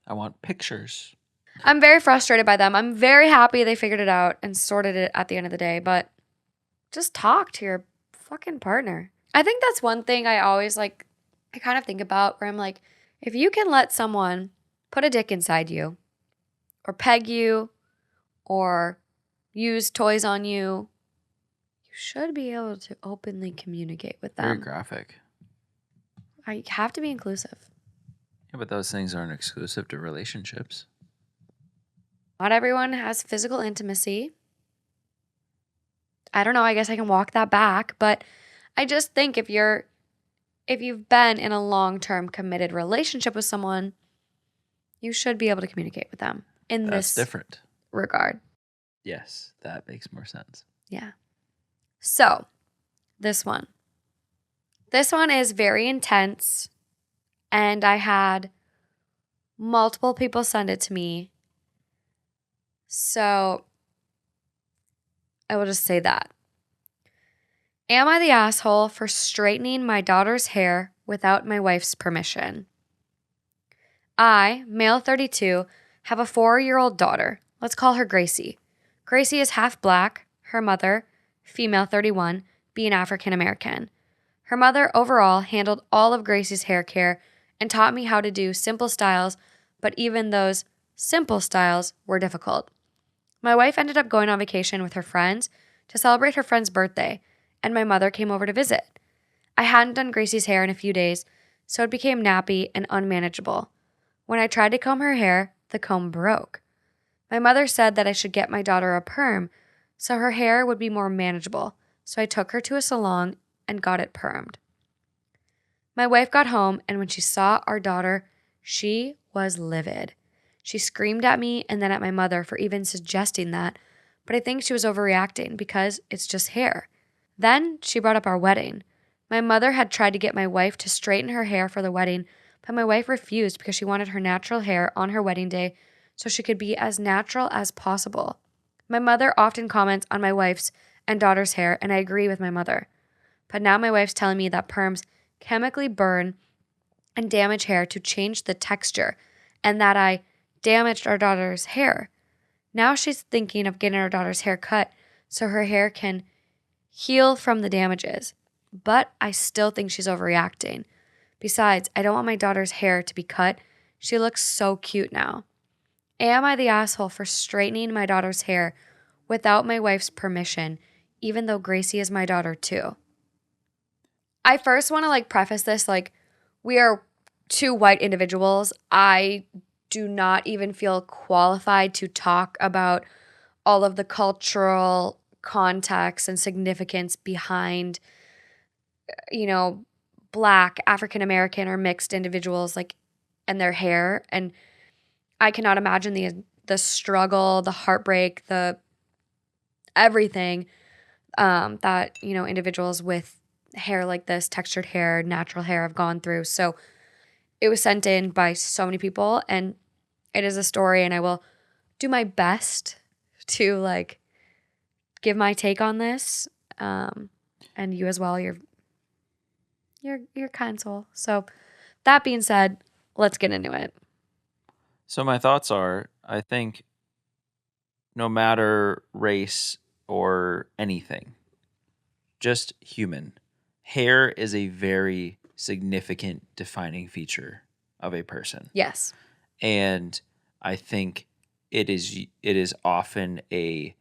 I want pictures. I'm very frustrated by them. I'm very happy they figured it out and sorted it at the end of the day, but just talk to your fucking partner. I think that's one thing I always I kind of think about where I'm like, if you can let someone put a dick inside you or peg you or use toys on you, you should be able to openly communicate with them. Very graphic. I have to be inclusive. Yeah, but those things aren't exclusive to relationships. Not everyone has physical intimacy. I don't know, I guess I can walk that back, but I just think if you've been in a long-term committed relationship with someone, you should be able to communicate with them in That's this different. regard. Yes, that makes more sense. Yeah. So, this one. This one is very intense, and I had multiple people send it to me. So, I will just say that. Am I the asshole for straightening my daughter's hair without my wife's permission? I, male 32, have a 4-year-old daughter. Let's call her Gracie. Gracie is half black, her mother, female 31, being African American. Her mother overall handled all of Gracie's hair care and taught me how to do simple styles, but even those simple styles were difficult. My wife ended up going on vacation with her friends to celebrate her friend's birthday, and my mother came over to visit. I hadn't done Gracie's hair in a few days, so it became nappy and unmanageable. When I tried to comb her hair, the comb broke. My mother said that I should get my daughter a perm so her hair would be more manageable, so I took her to a salon and got it permed. My wife got home, and when she saw our daughter, she was livid. She screamed at me and then at my mother for even suggesting that, but I think she was overreacting because it's just hair. Then she brought up our wedding. My mother had tried to get my wife to straighten her hair for the wedding, but my wife refused because she wanted her natural hair on her wedding day so she could be as natural as possible. My mother often comments on my wife's and daughter's hair, and I agree with my mother. But now my wife's telling me that perms chemically burn and damage hair to change the texture, and that I damaged our daughter's hair. Now she's thinking of getting our daughter's hair cut so her hair can heal from the damages. But I still think she's overreacting. Besides, I don't want my daughter's hair to be cut. She looks so cute now. Am I the asshole for straightening my daughter's hair without my wife's permission, even though Gracie is my daughter too? I first want to preface this we are two white individuals. I do not even feel qualified to talk about all of the cultural context and significance behind, Black, African American, or mixed individuals and their hair. And I cannot imagine the struggle, the heartbreak, the everything that individuals with hair like this, textured hair, natural hair, have gone through. So it was sent in by so many people, and it is a story, and I will do my best to give my take on this, and you as well. You're kind soul. So that being said, let's get into it. So my thoughts are, I think no matter race or anything, just human, hair is a very significant defining feature of a person. Yes. And I think it is often I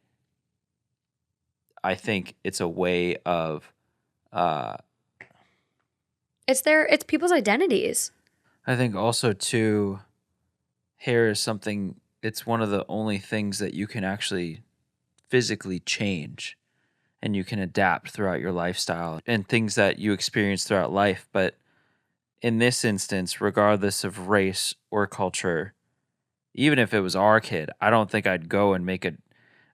think it's a way of it's people's identities. I think also too, hair is something, it's one of the only things that you can actually physically change, and you can adapt throughout your lifestyle and things that you experience throughout life. But in this instance, regardless of race or culture, even if it was our kid, I don't think I'd go and make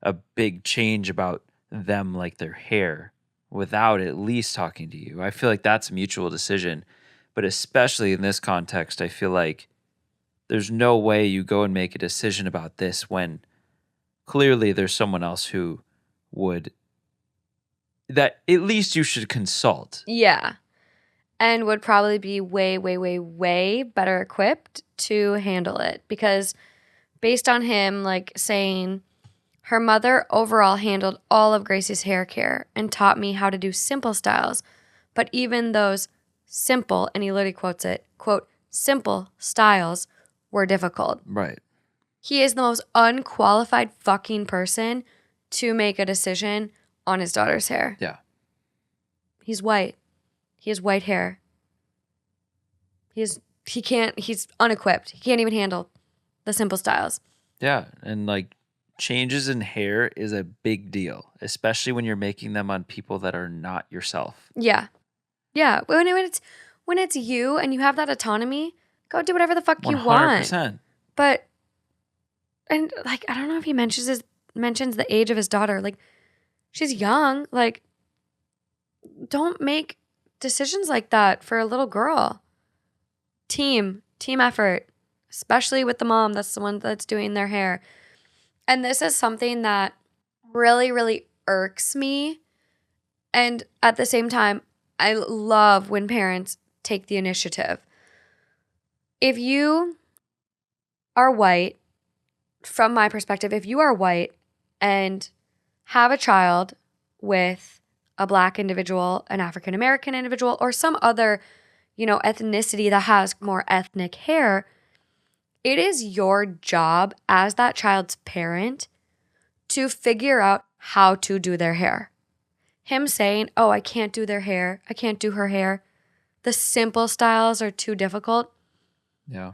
a big change about them like their hair without at least talking to you. I feel like that's a mutual decision. But especially in this context, I feel like there's no way you go and make a decision about this when clearly there's someone else who would, that at least you should consult. Yeah. And would probably be way, way, way, way better equipped to handle it. Because based on him, like, saying her mother overall handled all of Gracie's hair care and taught me how to do simple styles. But even those simple, and he literally quotes it, quote, simple styles were difficult. Right. He is the most unqualified fucking person to make a decision on his daughter's hair. Yeah. He's white. He has white hair. He's unequipped. He can't even handle the simple styles. Yeah. And like changes in hair is a big deal, especially when you're making them on people that are not yourself. Yeah. Yeah. When it's you and you have that autonomy, go do whatever the fuck you want. 100%. But, and like, I don't know if he mentions the age of his daughter. Like, she's young. Like, don't make decisions like that for a little girl. Team effort, especially with the mom. That's the one that's doing their hair. And this is something that really, really irks me. And at the same time, I love when parents take the initiative. If you are white, from my perspective, if you are white and have a child with a Black individual, an African American individual, or some other, ethnicity that has more ethnic hair, it is your job as that child's parent to figure out how to do their hair. Him saying, oh, I can't do their hair, I can't do her hair, the simple styles are too difficult. Yeah.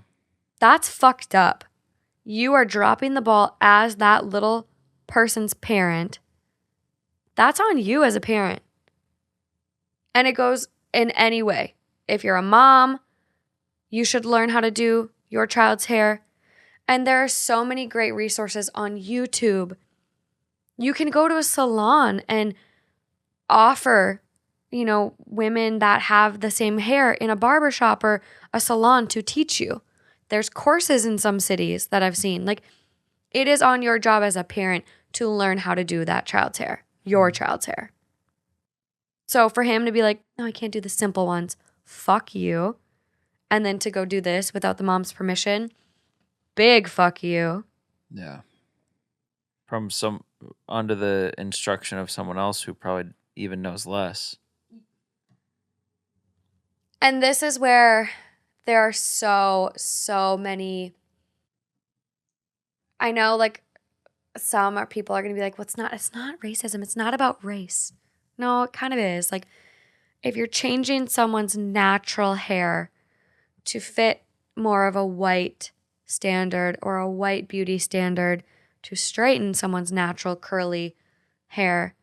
That's fucked up. You are dropping the ball as that little person's parent. That's on you as a parent. And it goes in any way. If you're a mom, you should learn how to do your child's hair. And there are so many great resources on YouTube. You can go to a salon and offer, women that have the same hair in a barbershop or a salon to teach you. There's courses in some cities that I've seen. Like, it is on your job as a parent to learn how to do that child's hair, your child's hair. So for him to be like, no, I can't do the simple ones. Fuck you. And then to go do this without the mom's permission, big fuck you. Yeah. From under the instruction of someone else who probably even knows less. And this is where there are so many. I know, like, some people are going to be like, well, it's not racism. It's not about race. No, it kind of is. Like, if you're changing someone's natural hair to fit more of a white standard or a white beauty standard to straighten someone's natural curly hair,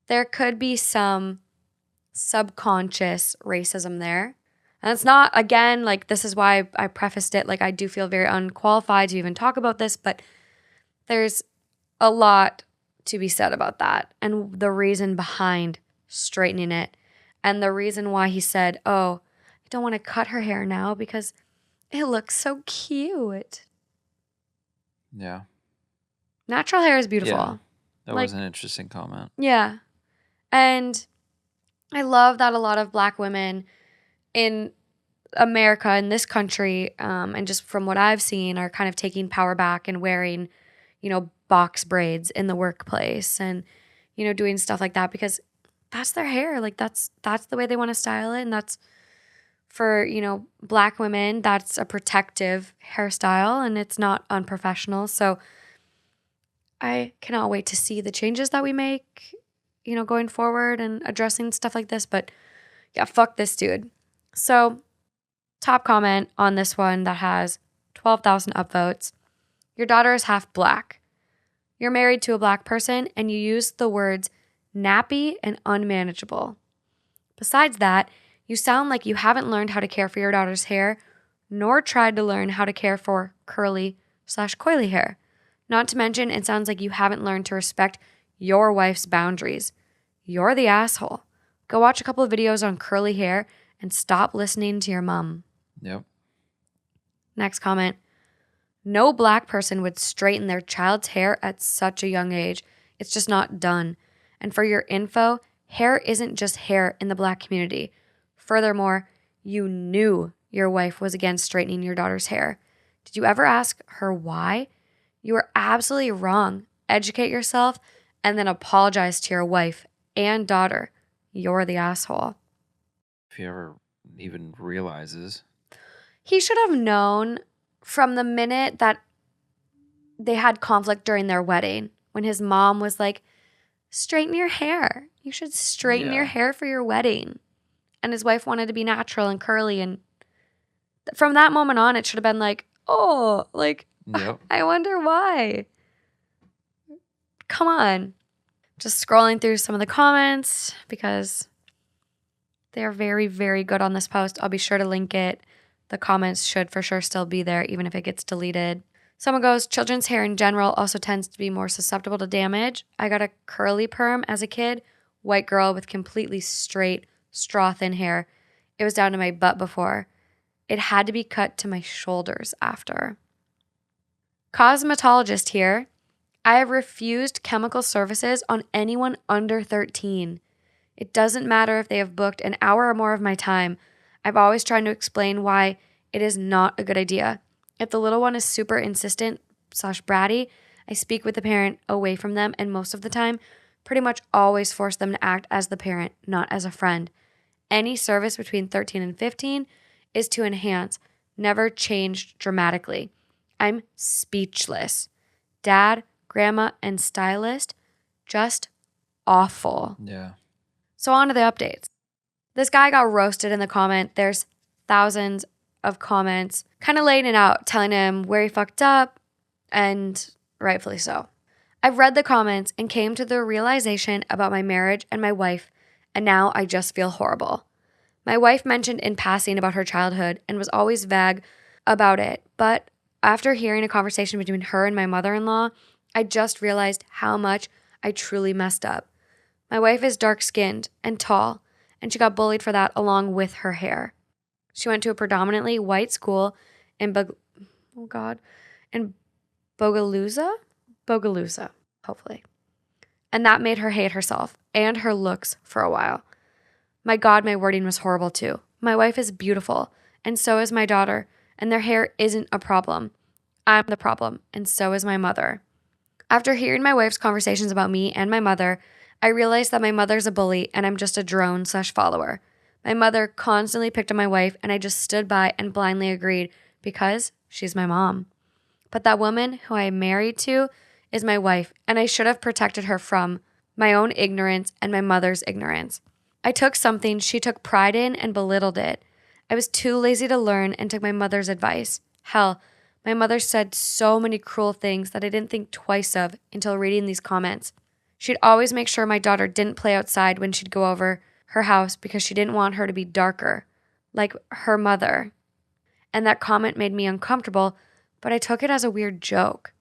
there could be some subconscious racism there. And it's not, again, like, this is why I prefaced it, like, I do feel very unqualified to even talk about this, but there's a lot to be said about that and the reason behind straightening it and the reason why he said, oh, I don't want to cut her hair now because it looks so cute. Yeah. Natural hair is beautiful. Yeah. That was an interesting comment. Yeah. And I love that a lot of Black women in America, in this country, and just from what I've seen, are kind of taking power back and wearing, box braids in the workplace and, doing stuff like that because that's their hair. Like, that's the way they want to style it. And that's for, Black women, that's a protective hairstyle and it's not unprofessional. So I cannot wait to see the changes that we make, going forward and addressing stuff like this. But yeah, fuck this dude. So top comment on this one that has 12,000 upvotes. Your daughter is half Black. You're married to a Black person and you use the words nappy and unmanageable. Besides that, you sound like you haven't learned how to care for your daughter's hair, nor tried to learn how to care for curly/coily hair. Not to mention, it sounds like you haven't learned to respect your wife's boundaries. You're the asshole. Go watch a couple of videos on curly hair and stop listening to your mom. Yep. Next comment. No black person would straighten their child's hair at such a young age. It's just not done. And for your info, hair isn't just hair in the black community. Furthermore, you knew your wife was against straightening your daughter's hair. Did you ever ask her why? You are absolutely wrong. Educate yourself and then apologize to your wife and daughter. You're the asshole. If he ever even realizes. He should have known from the minute that they had conflict during their wedding when his mom was like, straighten your hair. You should straighten your hair for your wedding. And his wife wanted to be natural and curly. And from that moment on, it should have been like, oh, like, Yep. I wonder why. Come on. Just scrolling through some of the comments because they are very, very good on this post. I'll be sure to link it. The comments should for sure still be there, even if it gets deleted. Someone goes, children's hair in general also tends to be more susceptible to damage. I got a curly perm as a kid, white girl with completely straight, straw-thin hair. It was down to my butt before. It had to be cut to my shoulders after. Cosmetologist here. I have refused chemical services on anyone under 13. It doesn't matter if they have booked an hour or more of my time. I've always tried to explain why it is not a good idea. If the little one is super insistent/bratty, I speak with the parent away from them and most of the time pretty much always force them to act as the parent, not as a friend. Any service between 13 and 15 is to enhance, never change dramatically. I'm speechless. Dad, grandma, and stylist, just awful. Yeah. So on to the updates. This guy got roasted in the comment. There's thousands of comments kind of laying it out, telling him where he fucked up, and rightfully so. I've read the comments and came to the realization about my marriage and my wife, and now I just feel horrible. My wife mentioned in passing about her childhood and was always vague about it, but after hearing a conversation between her and my mother-in-law, I just realized how much I truly messed up. My wife is dark-skinned and tall, and she got bullied for that along with her hair. She went to a predominantly white school in Bogalusa, hopefully. And that made her hate herself and her looks for a while. My God, my wording was horrible too. My wife is beautiful, and so is my daughter, and their hair isn't a problem. I'm the problem, and so is my mother. After hearing my wife's conversations about me and my mother, I realized that my mother's a bully and I'm just a drone/follower. My mother constantly picked on my wife and I just stood by and blindly agreed because she's my mom. But that woman who I am married to is my wife and I should have protected her from my own ignorance and my mother's ignorance. I took something she took pride in and belittled it. I was too lazy to learn and took my mother's advice. Hell, my mother said so many cruel things that I didn't think twice of until reading these comments. She'd always make sure my daughter didn't play outside when she'd go over her house because she didn't want her to be darker, like her mother. And that comment made me uncomfortable, but I took it as a weird joke.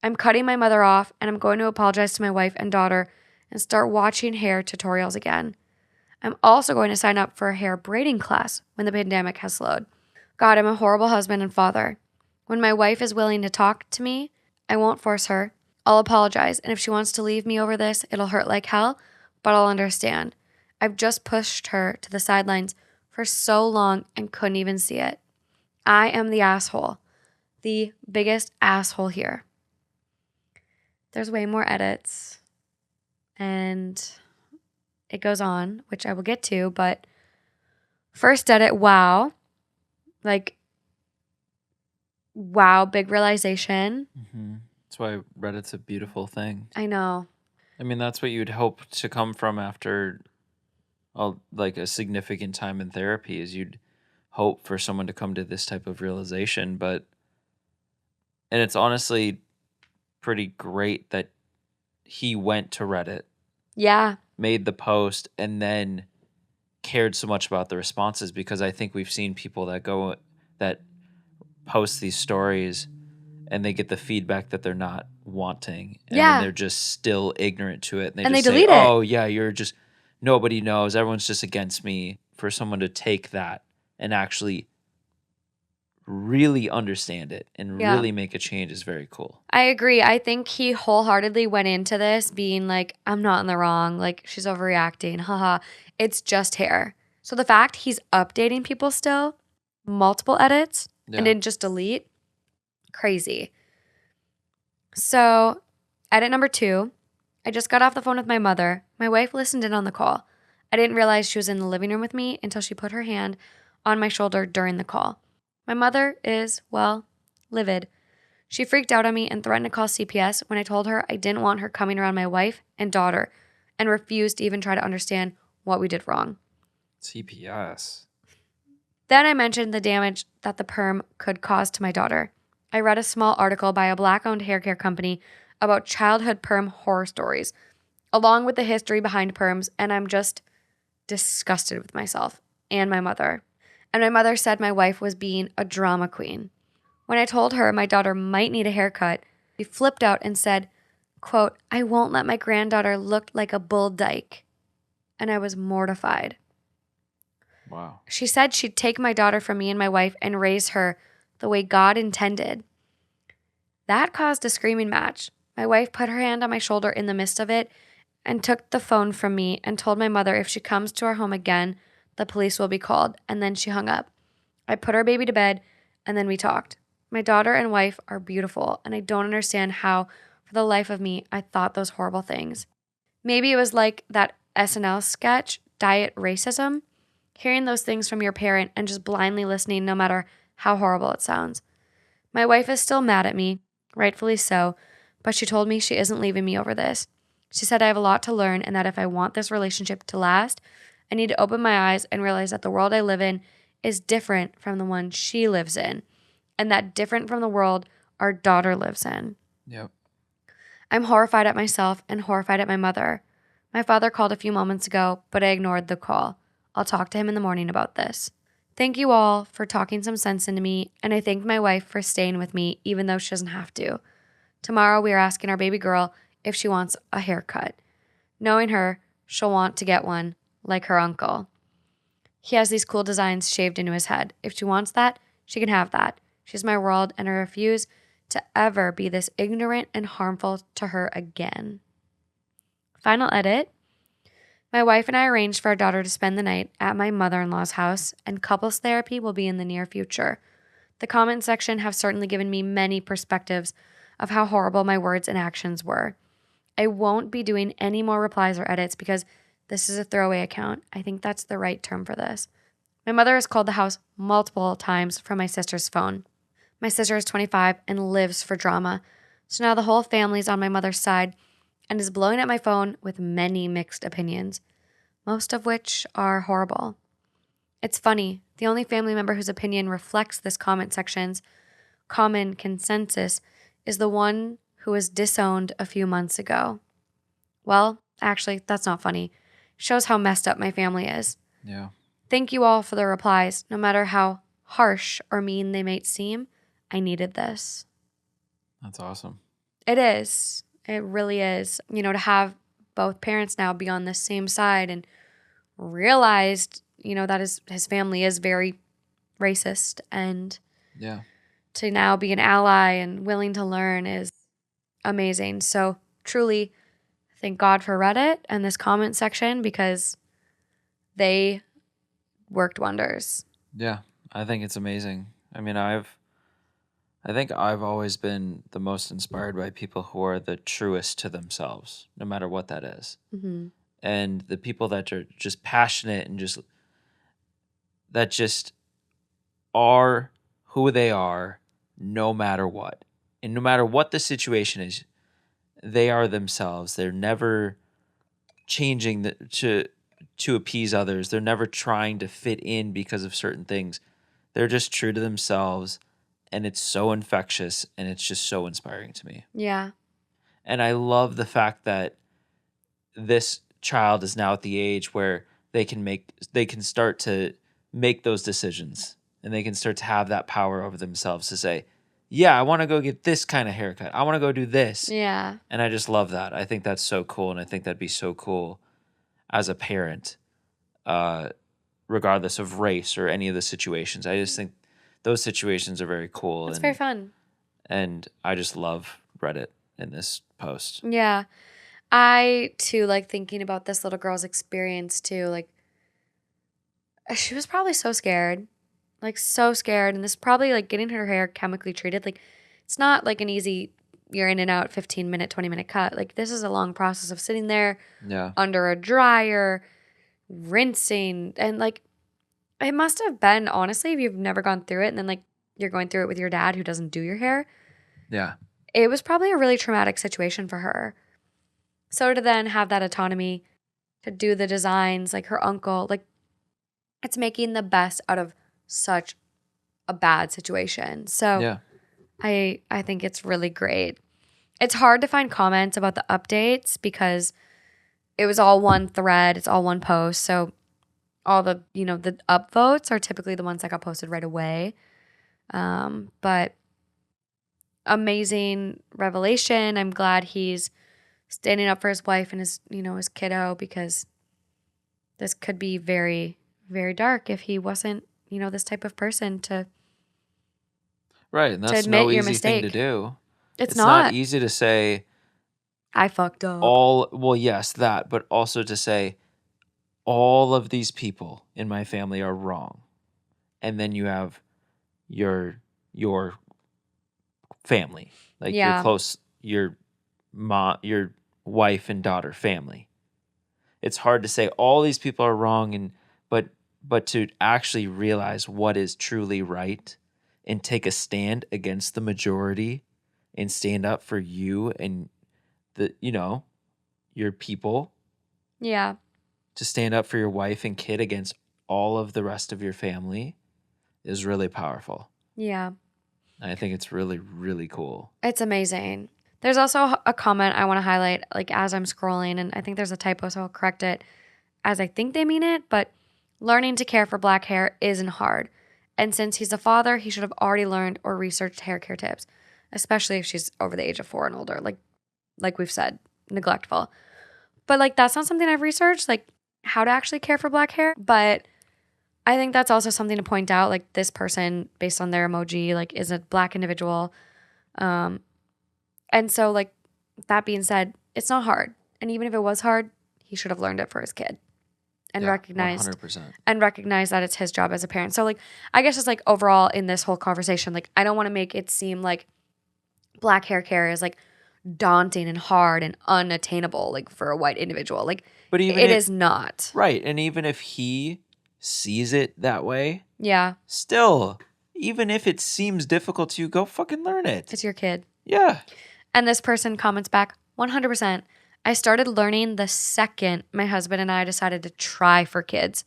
I'm cutting my mother off and I'm going to apologize to my wife and daughter and start watching hair tutorials again. I'm also going to sign up for a hair braiding class when the pandemic has slowed. God, I'm a horrible husband and father. When my wife is willing to talk to me, I won't force her. I'll apologize, and if she wants to leave me over this, it'll hurt like hell, but I'll understand. I've just pushed her to the sidelines for so long and couldn't even see it. I am the asshole. The biggest asshole here. There's way more edits, and it goes on, which I will get to, but first edit, wow. Like, wow, big realization. Mm-hmm. That's why Reddit's a beautiful thing. I know. I mean, that's what you'd hope to come from after a significant time in therapy is you'd hope for someone to come to this type of realization. And it's honestly pretty great that he went to Reddit. Yeah. Made the post and then cared so much about the responses because I think we've seen people that post these stories and they get the feedback that they're not wanting, and then Yeah. they're just still ignorant to it, and And they they just say, delete it. oh yeah, you're just, nobody knows, everyone's just against me. For someone to take that and actually really understand it and Yeah. really make a change is very cool. I agree. I think he wholeheartedly went into this being like, I'm not in the wrong. Like, she's overreacting. Haha. It's just hair. So the fact he's updating people still, multiple edits, and Yeah. didn't just delete, crazy. So, edit number 2, I just got off the phone with my mother. My wife listened in on the call. I didn't realize she was in the living room with me until she put her hand on my shoulder during the call. My mother is, well, livid. She freaked out on me and threatened to call CPS when I told her I didn't want her coming around my wife and daughter, and refused to even try to understand what we did wrong. CPS. Then I mentioned the damage that the perm could cause to my daughter. I read a small article by a Black-owned hair care company about childhood perm horror stories, along with the history behind perms, and I'm just disgusted with myself and my mother. And my mother said my wife was being a drama queen. When I told her my daughter might need a haircut, she flipped out and said, quote, I won't let my granddaughter look like a bull dyke. And I was mortified. Wow. She said she'd take my daughter from me and my wife and raise her the way God intended. That caused a screaming match. My wife put her hand on my shoulder in the midst of it and took the phone from me and told my mother if she comes to our home again, the police will be called. And then she hung up. I put our baby to bed and then we talked. My daughter and wife are beautiful, and I don't understand how, for the life of me, I thought those horrible things. Maybe it was like that SNL sketch, Diet Racism, hearing those things from your parent and just blindly listening no matter how horrible it sounds. My wife is still mad at me, rightfully so, but she told me she isn't leaving me over this. She said I have a lot to learn and that if I want this relationship to last, I need to open my eyes and realize that the world I live in is different from the one she lives in, and that different from the world our daughter lives in. Yep. I'm horrified at myself and horrified at my mother. My father called a few moments ago, but I ignored the call. I'll talk to him in the morning about this. Thank you all for talking some sense into me, and I thank my wife for staying with me even though she doesn't have to. Tomorrow we are asking our baby girl if she wants a haircut. Knowing her, she'll want to get one, like her uncle. He has these cool designs shaved into his head. If she wants that, she can have that. She's my world, and I refuse to ever be this ignorant and harmful to her again. Final edit. My wife and I arranged for our daughter to spend the night at my mother-in-law's house, and couples therapy will be in the near future. The comment section have certainly given me many perspectives of how horrible my words and actions were. I won't be doing any more replies or edits because this is a throwaway account. I think that's the right term for this. My mother has called the house multiple times from my sister's phone. My sister is 25 and lives for drama, so now the whole family's on my mother's side and is blowing at my phone with many mixed opinions, most of which are horrible. It's funny, the only family member whose opinion reflects this comment section's common consensus is the one who was disowned a few months ago. Well, actually, that's not funny. Shows how messed up my family is. Yeah. Thank you all for the replies, no matter how harsh or mean they might seem. I needed this. That's awesome. It is. It really is. You know, to have both parents now be on the same side and realized, you know, that his family is very racist, and Yeah. to now be an ally and willing to learn is amazing. So truly thank God for Reddit and this comment section because they worked wonders. Yeah. I think it's amazing. I mean, I think I've always been the most inspired by people who are the truest to themselves, no matter what that is. Mm-hmm. And the people that are just passionate and just are who they are no matter what. And no matter what the situation is, they are themselves. They're never changing to appease others. They're never trying to fit in because of certain things. They're just true to themselves, and it's so infectious and it's just so inspiring to me. Yeah. And I love the fact that this child is now at the age where they can start to make those decisions and they can start to have that power over themselves to say, yeah, I want to go get this kind of haircut. I want to go do this. Yeah. And I just love that. I think that's so cool. And I think that'd be so cool as a parent, regardless of race or any of the situations. I just think those situations are very cool. It's very fun. And I just love Reddit in this post. Yeah. I, too, like thinking about this little girl's experience, too. Like, she was probably so scared. Like, so scared. And this probably, like, getting her hair chemically treated. Like, it's not like an easy, you're in and out 15-minute, 20-minute cut. Like, this is a long process of sitting there under a dryer, rinsing. And, like, it must have been, honestly, if you've never gone through it and then, like, you're going through it with your dad who doesn't do your hair. Yeah. It was probably a really traumatic situation for her. So to then have that autonomy to do the designs, like her uncle, like it's making the best out of such a bad situation. So Yeah. I think it's really great. It's hard to find comments about the updates because it was all one thread, it's all one post. So all the, the upvotes are typically the ones that got posted right away. But amazing revelation. I'm glad he's standing up for his wife and his, his kiddo, because this could be very, very dark if he wasn't, this type of person to Right, and that's admit no your easy thing to mistake. do. It's not not. easy to say I fucked up. well, yes, that, but also to say all of these people in my family are wrong. And then you have your family, like Yeah. your wife and daughter family. It's hard to say all these people are wrong, but to actually realize what is truly right and take a stand against the majority and stand up for you and your people. Yeah. To stand up for your wife and kid against all of the rest of your family is really powerful. Yeah. I think it's really, really cool. It's amazing. There's also a comment I want to highlight, like as I'm scrolling, and I think there's a typo, so I'll correct it as I think they mean it, but learning to care for black hair isn't hard. And since he's a father, he should have already learned or researched hair care tips, especially if she's over the age of 4 and older, like we've said, neglectful. But like that's not something I've researched, like how to actually care for black hair. But I think that's also something to point out. Like this person, based on their emoji, like is a black individual. And so like that being said, it's not hard. And even if it was hard, he should have learned it for his kid and recognized 100%. that it's his job as a parent. So like, I guess just like overall in this whole conversation, like I don't want to make it seem like black hair care is like daunting and hard and unattainable, like for a white individual. Like, but even it is not. Right. And even if he sees it that way, Yeah. still, even if it seems difficult to you, go fucking learn it. It's your kid. Yeah. And this person comments back, 100%. I started learning the second my husband and I decided to try for kids.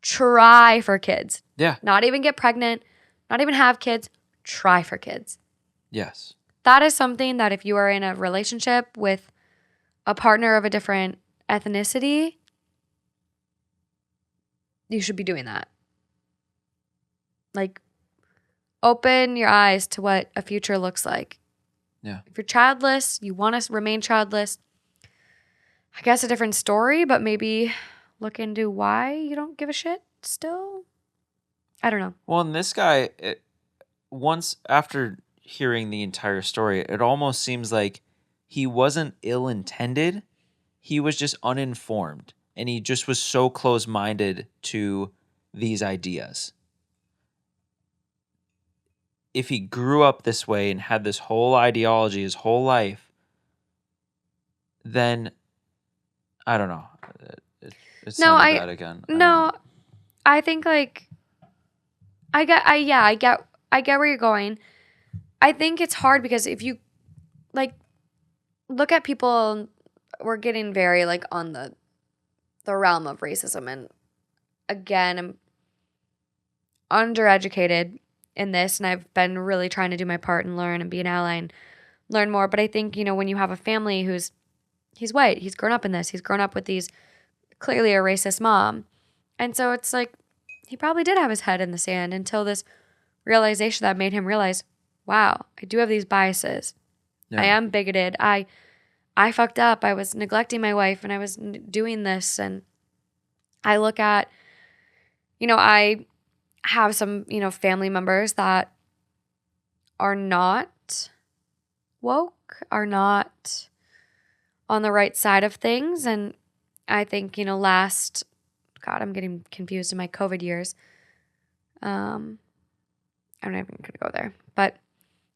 Try for kids. Yeah. Not even get pregnant, not even have kids, try for kids. Yes. That is something that if you are in a relationship with a partner of a different ethnicity, you should be doing that. Like, open your eyes to what a future looks like. Yeah. If you're childless, you want to remain childless, I guess a different story, but maybe look into why you don't give a shit still. I don't know. Well, and this guy, once after hearing the entire story, it almost seems like he wasn't ill-intended. He was just uninformed. And he just was so close-minded to these ideas. If he grew up this way and had this whole ideology his whole life, then I don't know. It sounded bad again. I think like I get where you're going. I think it's hard because if you like look at people, we're getting very like on the realm of racism, and again, I'm undereducated in this, and I've been really trying to do my part and learn and be an ally and learn more. But I think, when you have a family he's white, he's grown up in this, he's grown up with these clearly a racist mom. And so it's like he probably did have his head in the sand until this realization that made him realize, wow, I do have these biases. I Yeah. am bigoted. I fucked up. I was neglecting my wife and I was doing this. And I look at, I have some, family members that are not woke, are not on the right side of things. And I think, God, I'm getting confused in my COVID years. I'm not even going to go there. But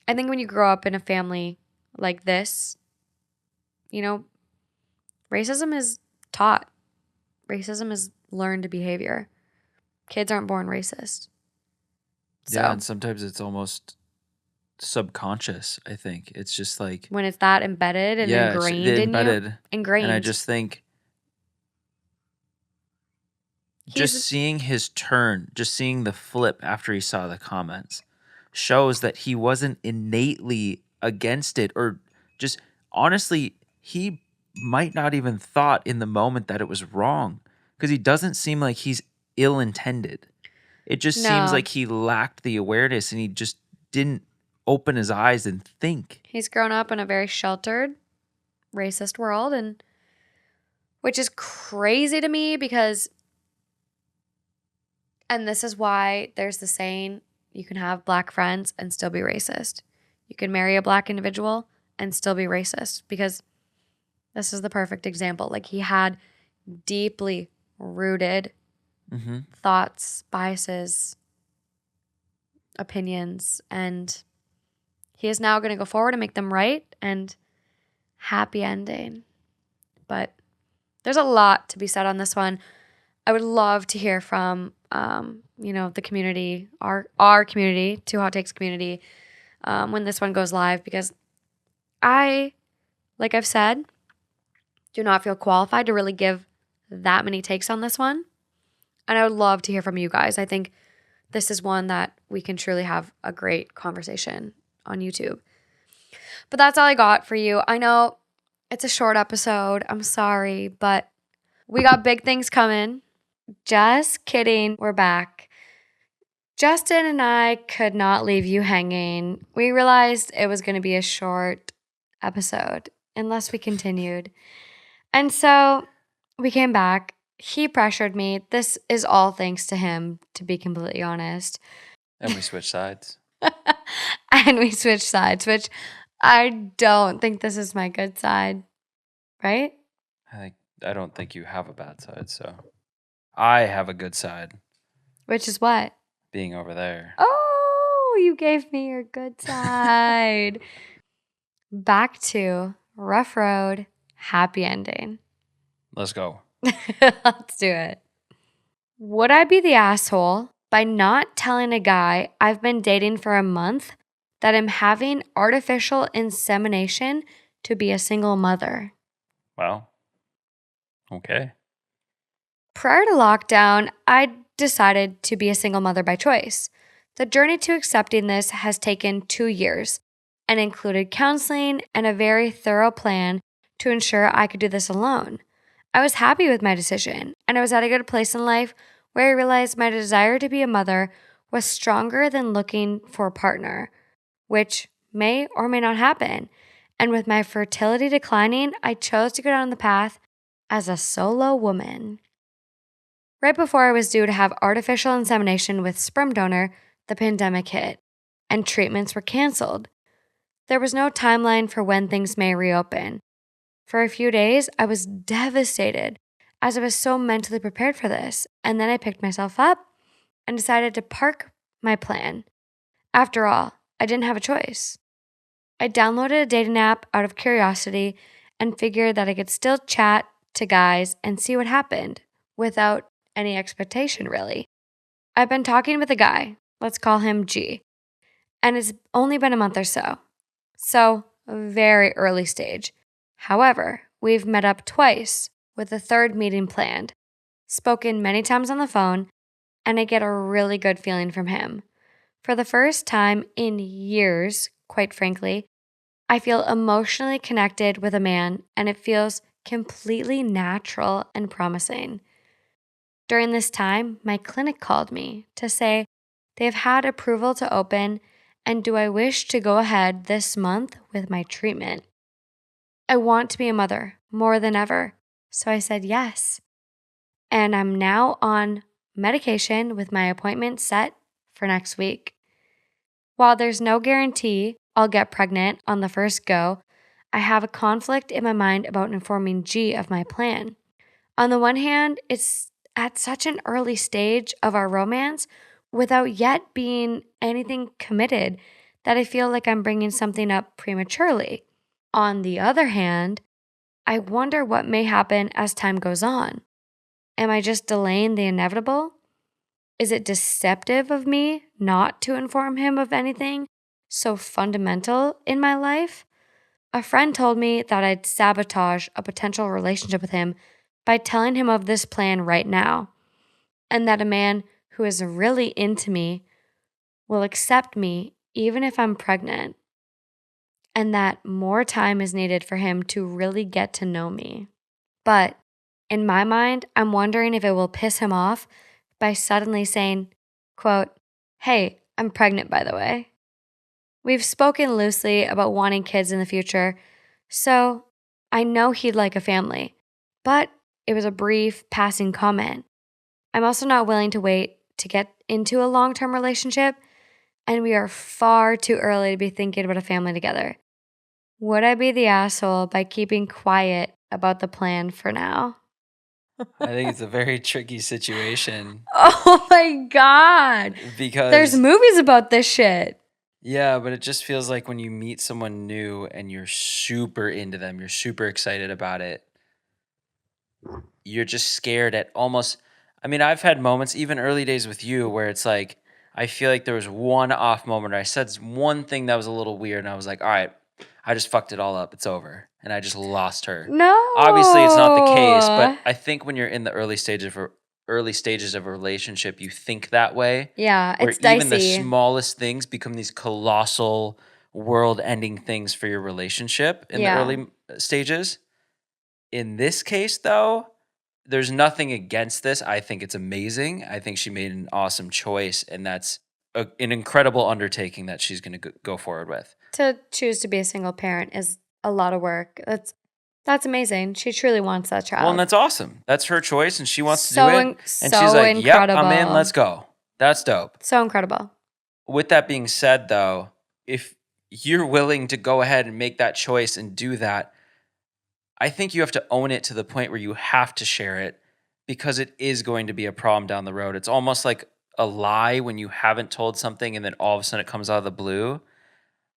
I think when you grow up in a family like this, racism is taught. Racism is learned behavior. Kids aren't born racist. Yeah, So and sometimes it's almost subconscious, I think. It's just like, when it's that embedded and yeah, it's ingrained in you, embedded. And I just think just he's seeing his turn, just seeing the flip after he saw the comments shows that he wasn't innately against it, or just honestly, he might not even thought in the moment that it was wrong, because he doesn't seem like he's ill-intended. It just seems no, like he lacked the awareness and he just didn't open his eyes and think. he's grown up in a very sheltered, racist world, and which is crazy to me because, and this is why there's the saying, you can have black friends and still be racist. You can marry a black individual and still be racist, because this is the perfect example. Like, he had deeply rooted Mm-hmm. thoughts, biases, opinions, and he is now going to go forward and make them right, and happy ending. But there's a lot to be said on this one. I would love to hear from, the community, our community, Two Hot Takes community, when this one goes live, because like I've said, do not feel qualified to really give that many takes on this one. And I would love to hear from you guys. I think this is one that we can truly have a great conversation on YouTube. But that's all I got for you. I know it's a short episode. I'm sorry, but we got big things coming. Just kidding. We're back. Justin and I could not leave you hanging. We realized it was going to be a short episode unless we continued. And so we came back. He pressured me. This is all thanks to him, to be completely honest. And we switched sides. And we switched sides, which I don't think this is my good side, right? I don't think you have a bad side, so I have a good side, Which is what? being over there. Oh, you gave me your good side. Back to rough road, happy ending. Let's go. Let's do it. Would I be the asshole by not telling a guy I've been dating for a month that I'm having artificial insemination to be a single mother? Well, okay. Prior to lockdown, I decided to be a single mother by choice. The journey to accepting this has taken 2 years and included counseling and a very thorough plan to ensure I could do this alone. I was happy with my decision, and I was at a good place in life where I realized my desire to be a mother was stronger than looking for a partner, which may or may not happen. And with my fertility declining, I chose to go down the path as a solo woman. Right before I was due to have artificial insemination with sperm donor, the pandemic hit, and treatments were canceled. There was no timeline for when things may reopen. For a few days, I was devastated as I was so mentally prepared for this, and then I picked myself up and decided to park my plan. After all, I didn't have a choice. I downloaded a dating app out of curiosity and figured that I could still chat to guys and see what happened without any expectation, really. I've been talking with a guy, let's call him G, and it's only been a month or so. So, very early stage. However, we've met up twice with a third meeting planned, spoken many times on the phone, and I get a really good feeling from him. For the first time in years, quite frankly, I feel emotionally connected with a man, and it feels completely natural and promising. During this time, my clinic called me to say they've had approval to open and do I wish to go ahead this month with my treatment. I want to be a mother more than ever, so I said yes. And I'm now on medication with my appointment set for next week. While there's no guarantee I'll get pregnant on the first go, I have a conflict in my mind about informing G of my plan. On the one hand, it's at such an early stage of our romance without yet being anything committed that I feel like I'm bringing something up prematurely. On the other hand, I wonder what may happen as time goes on. Am I just delaying the inevitable? Is it deceptive of me not to inform him of anything so fundamental in my life? A friend told me that I'd sabotage a potential relationship with him by telling him of this plan right now, and that a man who is really into me will accept me even if I'm pregnant, and that more time is needed for him to really get to know me. But in my mind, I'm wondering if it will piss him off by suddenly saying, quote, "Hey, I'm pregnant, by the way." We've spoken loosely about wanting kids in the future, so I know he'd like a family, but it was a brief passing comment. I'm also not willing to wait to get into a long-term relationship, and we are far too early to be thinking about a family together. Would I be the asshole by keeping quiet about the plan for now? I think it's a very tricky situation Oh my God. because There's movies about this shit. yeah, but it just feels like when you meet someone new and you're super into them, you're super excited about it, you're just scared at almost. I mean, I've had moments, even early days with you, where it's like, I feel like there was one off moment where I said one thing that was a little weird, and I was like, all right, I just fucked it all up. It's over. And I just lost her. No. Obviously, it's not the case, but I think when you're in the early stages of a relationship, you think that way. Yeah, Where it's even the dicey. smallest things become these colossal world-ending things for your relationship in the Yeah. early stages. In this case, though, there's nothing against this. I think it's amazing. I think she made an awesome choice, and that's an incredible undertaking that she's going to go forward with. To choose to be a single parent is a lot of work. That's amazing. She truly wants that child. Well, and that's awesome. That's her choice, and she wants to do So it. in- And so she's like, "Yep, I'm in. incredible. Let's go." That's dope. So incredible. With that being said, though, if you're willing to go ahead and make that choice and do that, I think you have to own it to the point where you have to share it because it is going to be a problem down the road. It's almost like a lie when you haven't told something and then all of a sudden it comes out of the blue.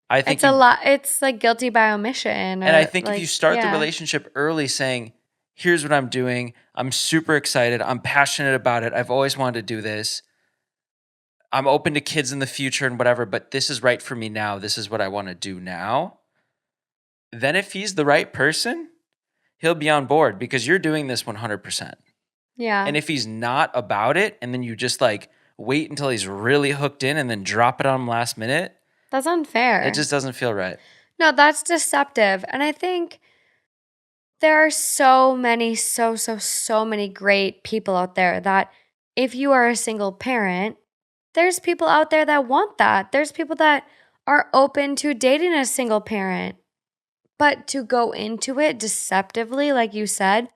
I think It's a lot. It's like guilty by omission. and I think if you start the yeah. relationship early saying, here's what I'm doing, I'm super excited, I'm passionate about it, I've always wanted to do this, I'm open to kids in the future and whatever, but this is right for me now, this is what I want to do now, then if he's the right person, he'll be on board because you're doing this 100%. Yeah. And if he's not about it and then you just like wait until he's really hooked in and then drop it on him last minute, that's unfair. it just doesn't feel right. No, that's deceptive. And I think there are so many, so many great people out there that if you are a single parent, there's people out there that want that. There's people that are open to dating a single parent. But to go into it deceptively, like you said,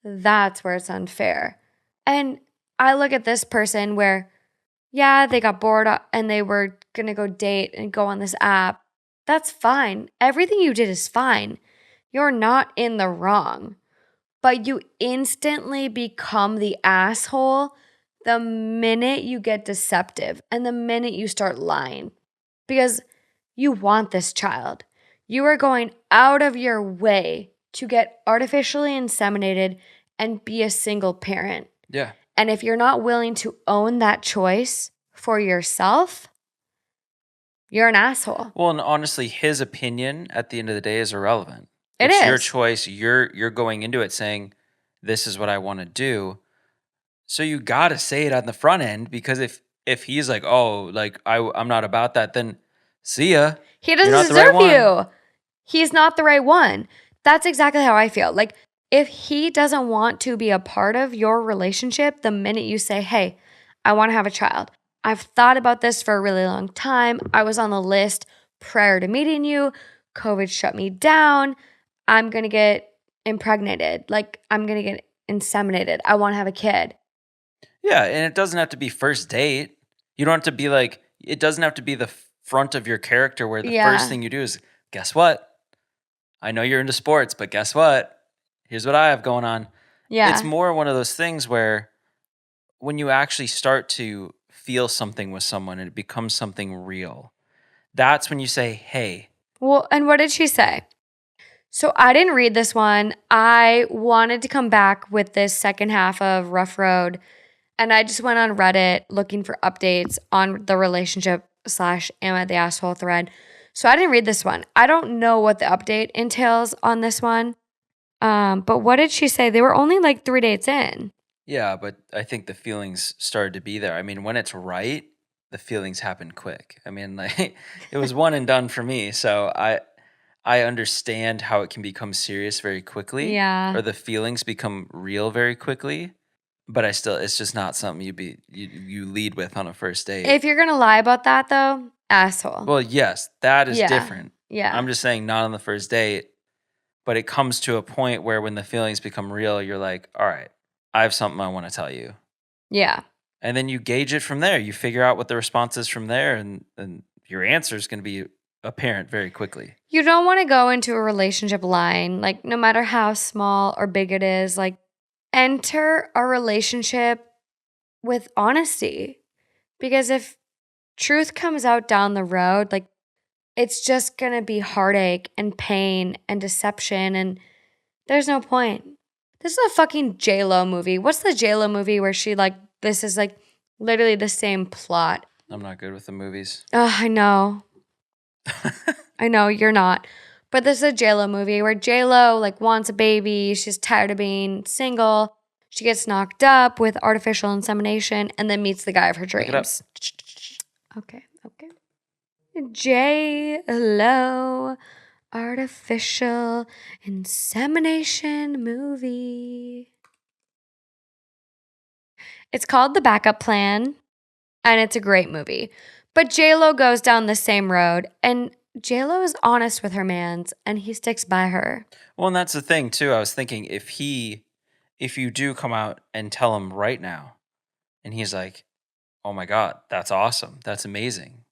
that's where it's unfair. And I look at this person where, yeah, they got bored and they were going to go date and go on this app. That's fine. Everything you did is fine. You're not in the wrong. But you instantly become the asshole the minute you get deceptive and the minute you start lying because you want this child. You are going out of your way to get artificially inseminated and be a single parent. Yeah. And if you're not willing to own that choice for yourself, you're an asshole. Well, and honestly, his opinion at the end of the day is irrelevant. It It's your is. choice. You're going into it saying, this is what I want to do. So you got to say it on the front end because if he's like, oh, like I'm not about that, then see ya. He doesn't You're not the right deserve one. you. He's not the right one. That's exactly how I feel. Like, If he doesn't want to be a part of your relationship, the minute you say, hey, I want to have a child, I've thought about this for a really long time. I was on the list prior to meeting you. COVID shut me down. I'm going to get impregnated. Like, I'm going to get inseminated. I want to have a kid. Yeah, and it doesn't have to be first date. You don't have to be like, it doesn't have to be the front of your character where the first thing you do is, guess what? I know you're into sports, but guess what? Here's what I have going on. Yeah. It's more one of those things where when you actually start to feel something with someone and it becomes something real, that's when you say, hey. Well, and what did she say? So I didn't read this one. I wanted to come back with this second half of Rough Road, and I just went on Reddit looking for updates on the relationship / am I the asshole thread. So I didn't read this one. I don't know what the update entails on this one. But what did she say? They were only like 3 dates in. Yeah, but I think the feelings started to be there. I mean, when it's right, the feelings happen quick. I mean, like it was one and done for me. So I understand how it can become serious very quickly. Yeah. Or the feelings become real very quickly. But it's just not something you lead with on a first date. If you're gonna lie about that though, asshole. Well, yes, that is Yeah. different. Yeah. I'm just saying not on the first date, but it comes to a point where when the feelings become real, you're like, all right, I have something I want to tell you. Yeah. And then you gauge it from there. You figure out what the response is from there, and your answer is going to be apparent very quickly. You don't want to go into a relationship lying, like no matter how small or big it is, like enter a relationship with honesty. Because if truth comes out down the road, like it's just going to be heartache and pain and deception, and there's no point. This is a fucking J-Lo movie. What's the J-Lo movie where she like, this is like literally the same plot? I'm not good with the movies. Oh, I know. I know you're not. But this is a J-Lo movie where J-Lo like wants a baby. She's tired of being single. She gets knocked up with artificial insemination and then meets the guy of her Look it up. dreams. Okay. J-Lo artificial insemination movie. It's called The Backup Plan, and it's a great movie. But J-Lo goes down the same road, and J-Lo is honest with her mans, and he sticks by her. Well, and that's the thing too. I was thinking if you do come out and tell him right now, and he's like, "Oh my God, that's awesome, that's amazing,"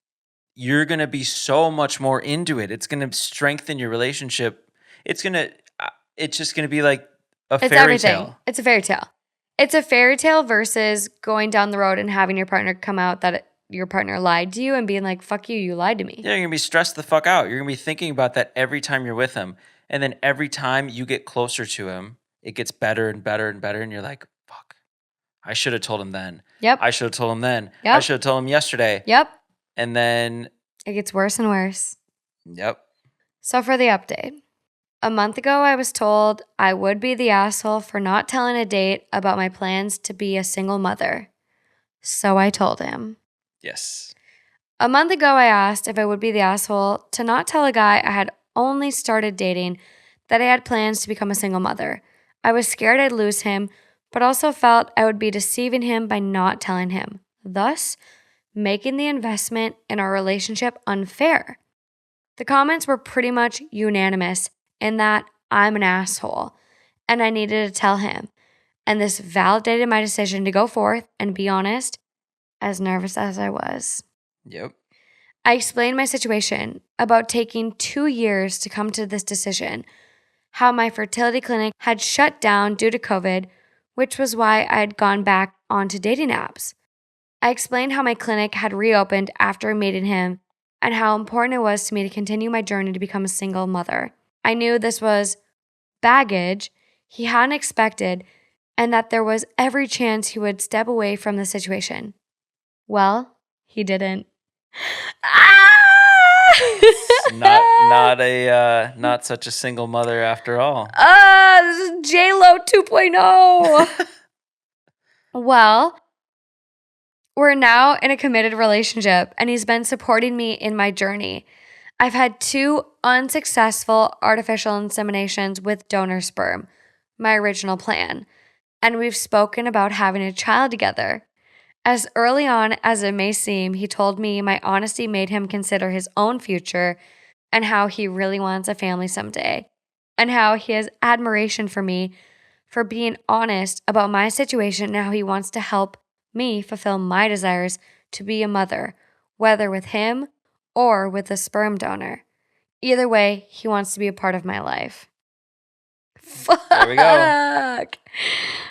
you're gonna be so much more into it. It's gonna strengthen your relationship. It's just gonna be like a It's fairy everything. tale. It's a fairy tale. It's a fairy tale versus going down the road and having your partner come out that your partner lied to you and being like, fuck you, you lied to me. Yeah, you're gonna be stressed the fuck out. You're gonna be thinking about that every time you're with him, and then every time you get closer to him, it gets better and better and better, and you're like, fuck, I should have told him then. Yep. I should have told him then. Yep. I should have told him yesterday. Yep. And then, It gets worse and worse. yep. So for the update. A month ago, I was told I would be the asshole for not telling a date about my plans to be a single mother. So I told him. Yes. A month ago, I asked if I would be the asshole to not tell a guy I had only started dating that I had plans to become a single mother. I was scared I'd lose him, but also felt I would be deceiving him by not telling him, thus making the investment in our relationship unfair. The comments were pretty much unanimous in that I'm an asshole and I needed to tell him. And this validated my decision to go forth and be honest, as nervous as I was. Yep. I explained my situation about taking 2 years to come to this decision, how my fertility clinic had shut down due to COVID, which was why I had gone back onto dating apps. I explained how my clinic had reopened after meeting him and how important it was to me to continue my journey to become a single mother. I knew this was baggage he hadn't expected and that there was every chance he would step away from the situation. Well, he didn't. Not such a single mother after all. This is J-Lo 2.0. Well, we're now in a committed relationship and he's been supporting me in my journey. I've had 2 unsuccessful artificial inseminations with donor sperm. my original plan. And we've spoken about having a child together. As early on as it may seem, he told me my honesty made him consider his own future and how he really wants a family someday, and how he has admiration for me for being honest about my situation and how he wants to help me fulfill my desires to be a mother, whether with him or with a sperm donor. Either way, he wants to be a part of my life. Fuck. There we go. I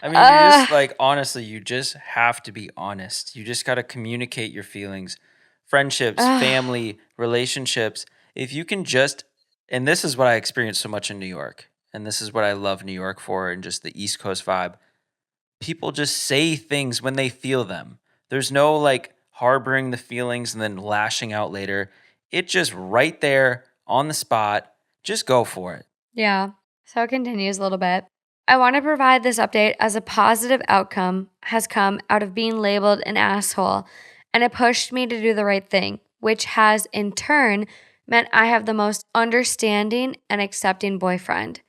mean, you just like, honestly, you just have to be honest. You just got to communicate your feelings, friendships, family, relationships. If you can just, and this is what I experienced so much in New York, and this is what I love New York for, and just the East Coast vibe. People just say things when they feel them. There's no like harboring the feelings and then lashing out later. It just right there on the spot. Just go for it. Yeah. So it continues a little bit. I want to provide this update as a positive outcome has come out of being labeled an asshole, and it pushed me to do the right thing, which has in turn meant I have the most understanding and accepting boyfriend.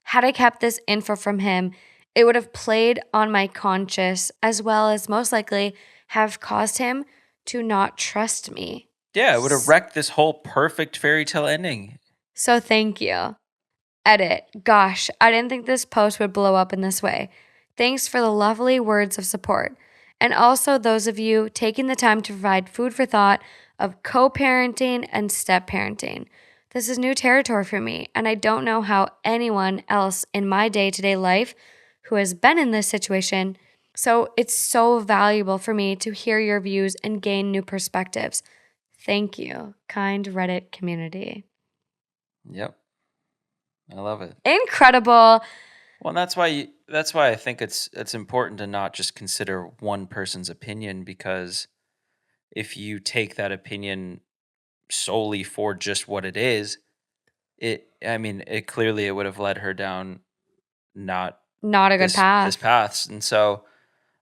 Had I kept this info from him, it would have played on my conscience as well as most likely have caused him to not trust me. Yeah, it would have wrecked this whole perfect fairy tale ending. So thank you. Edit. Gosh, I didn't think this post would blow up in this way. Thanks for the lovely words of support. And also those of you taking the time to provide food for thought of co-parenting and step-parenting. This is new territory for me, and I don't know how anyone else in my day-to-day life who has been in this situation, so it's so valuable for me to hear your views and gain new perspectives. Thank you, kind Reddit community. Yep. I love it. Incredible. Well, and that's why I think it's important to not just consider one person's opinion, because if you take that opinion solely for just what it is, it clearly it would have led her down not Not a good this path. path. And so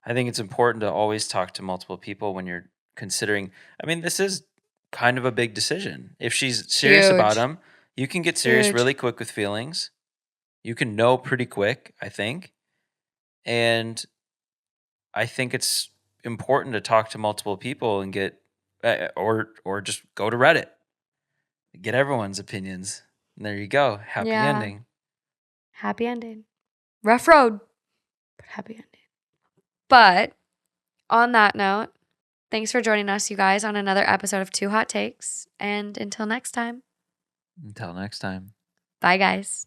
I think it's important to always talk to multiple people when you're considering. I mean, this is kind of a big decision. If she's serious about Huge. him, you can get serious Huge. really quick with feelings. You can know pretty quick, I think. And I think it's important to talk to multiple people and get or just go to Reddit. Get everyone's opinions. And there you go. Happy Yeah. ending. Happy ending. Rough road, but happy ending. But on that note, thanks for joining us, you guys, on another episode of Two Hot Takes. And until next time, Until next time. bye, guys.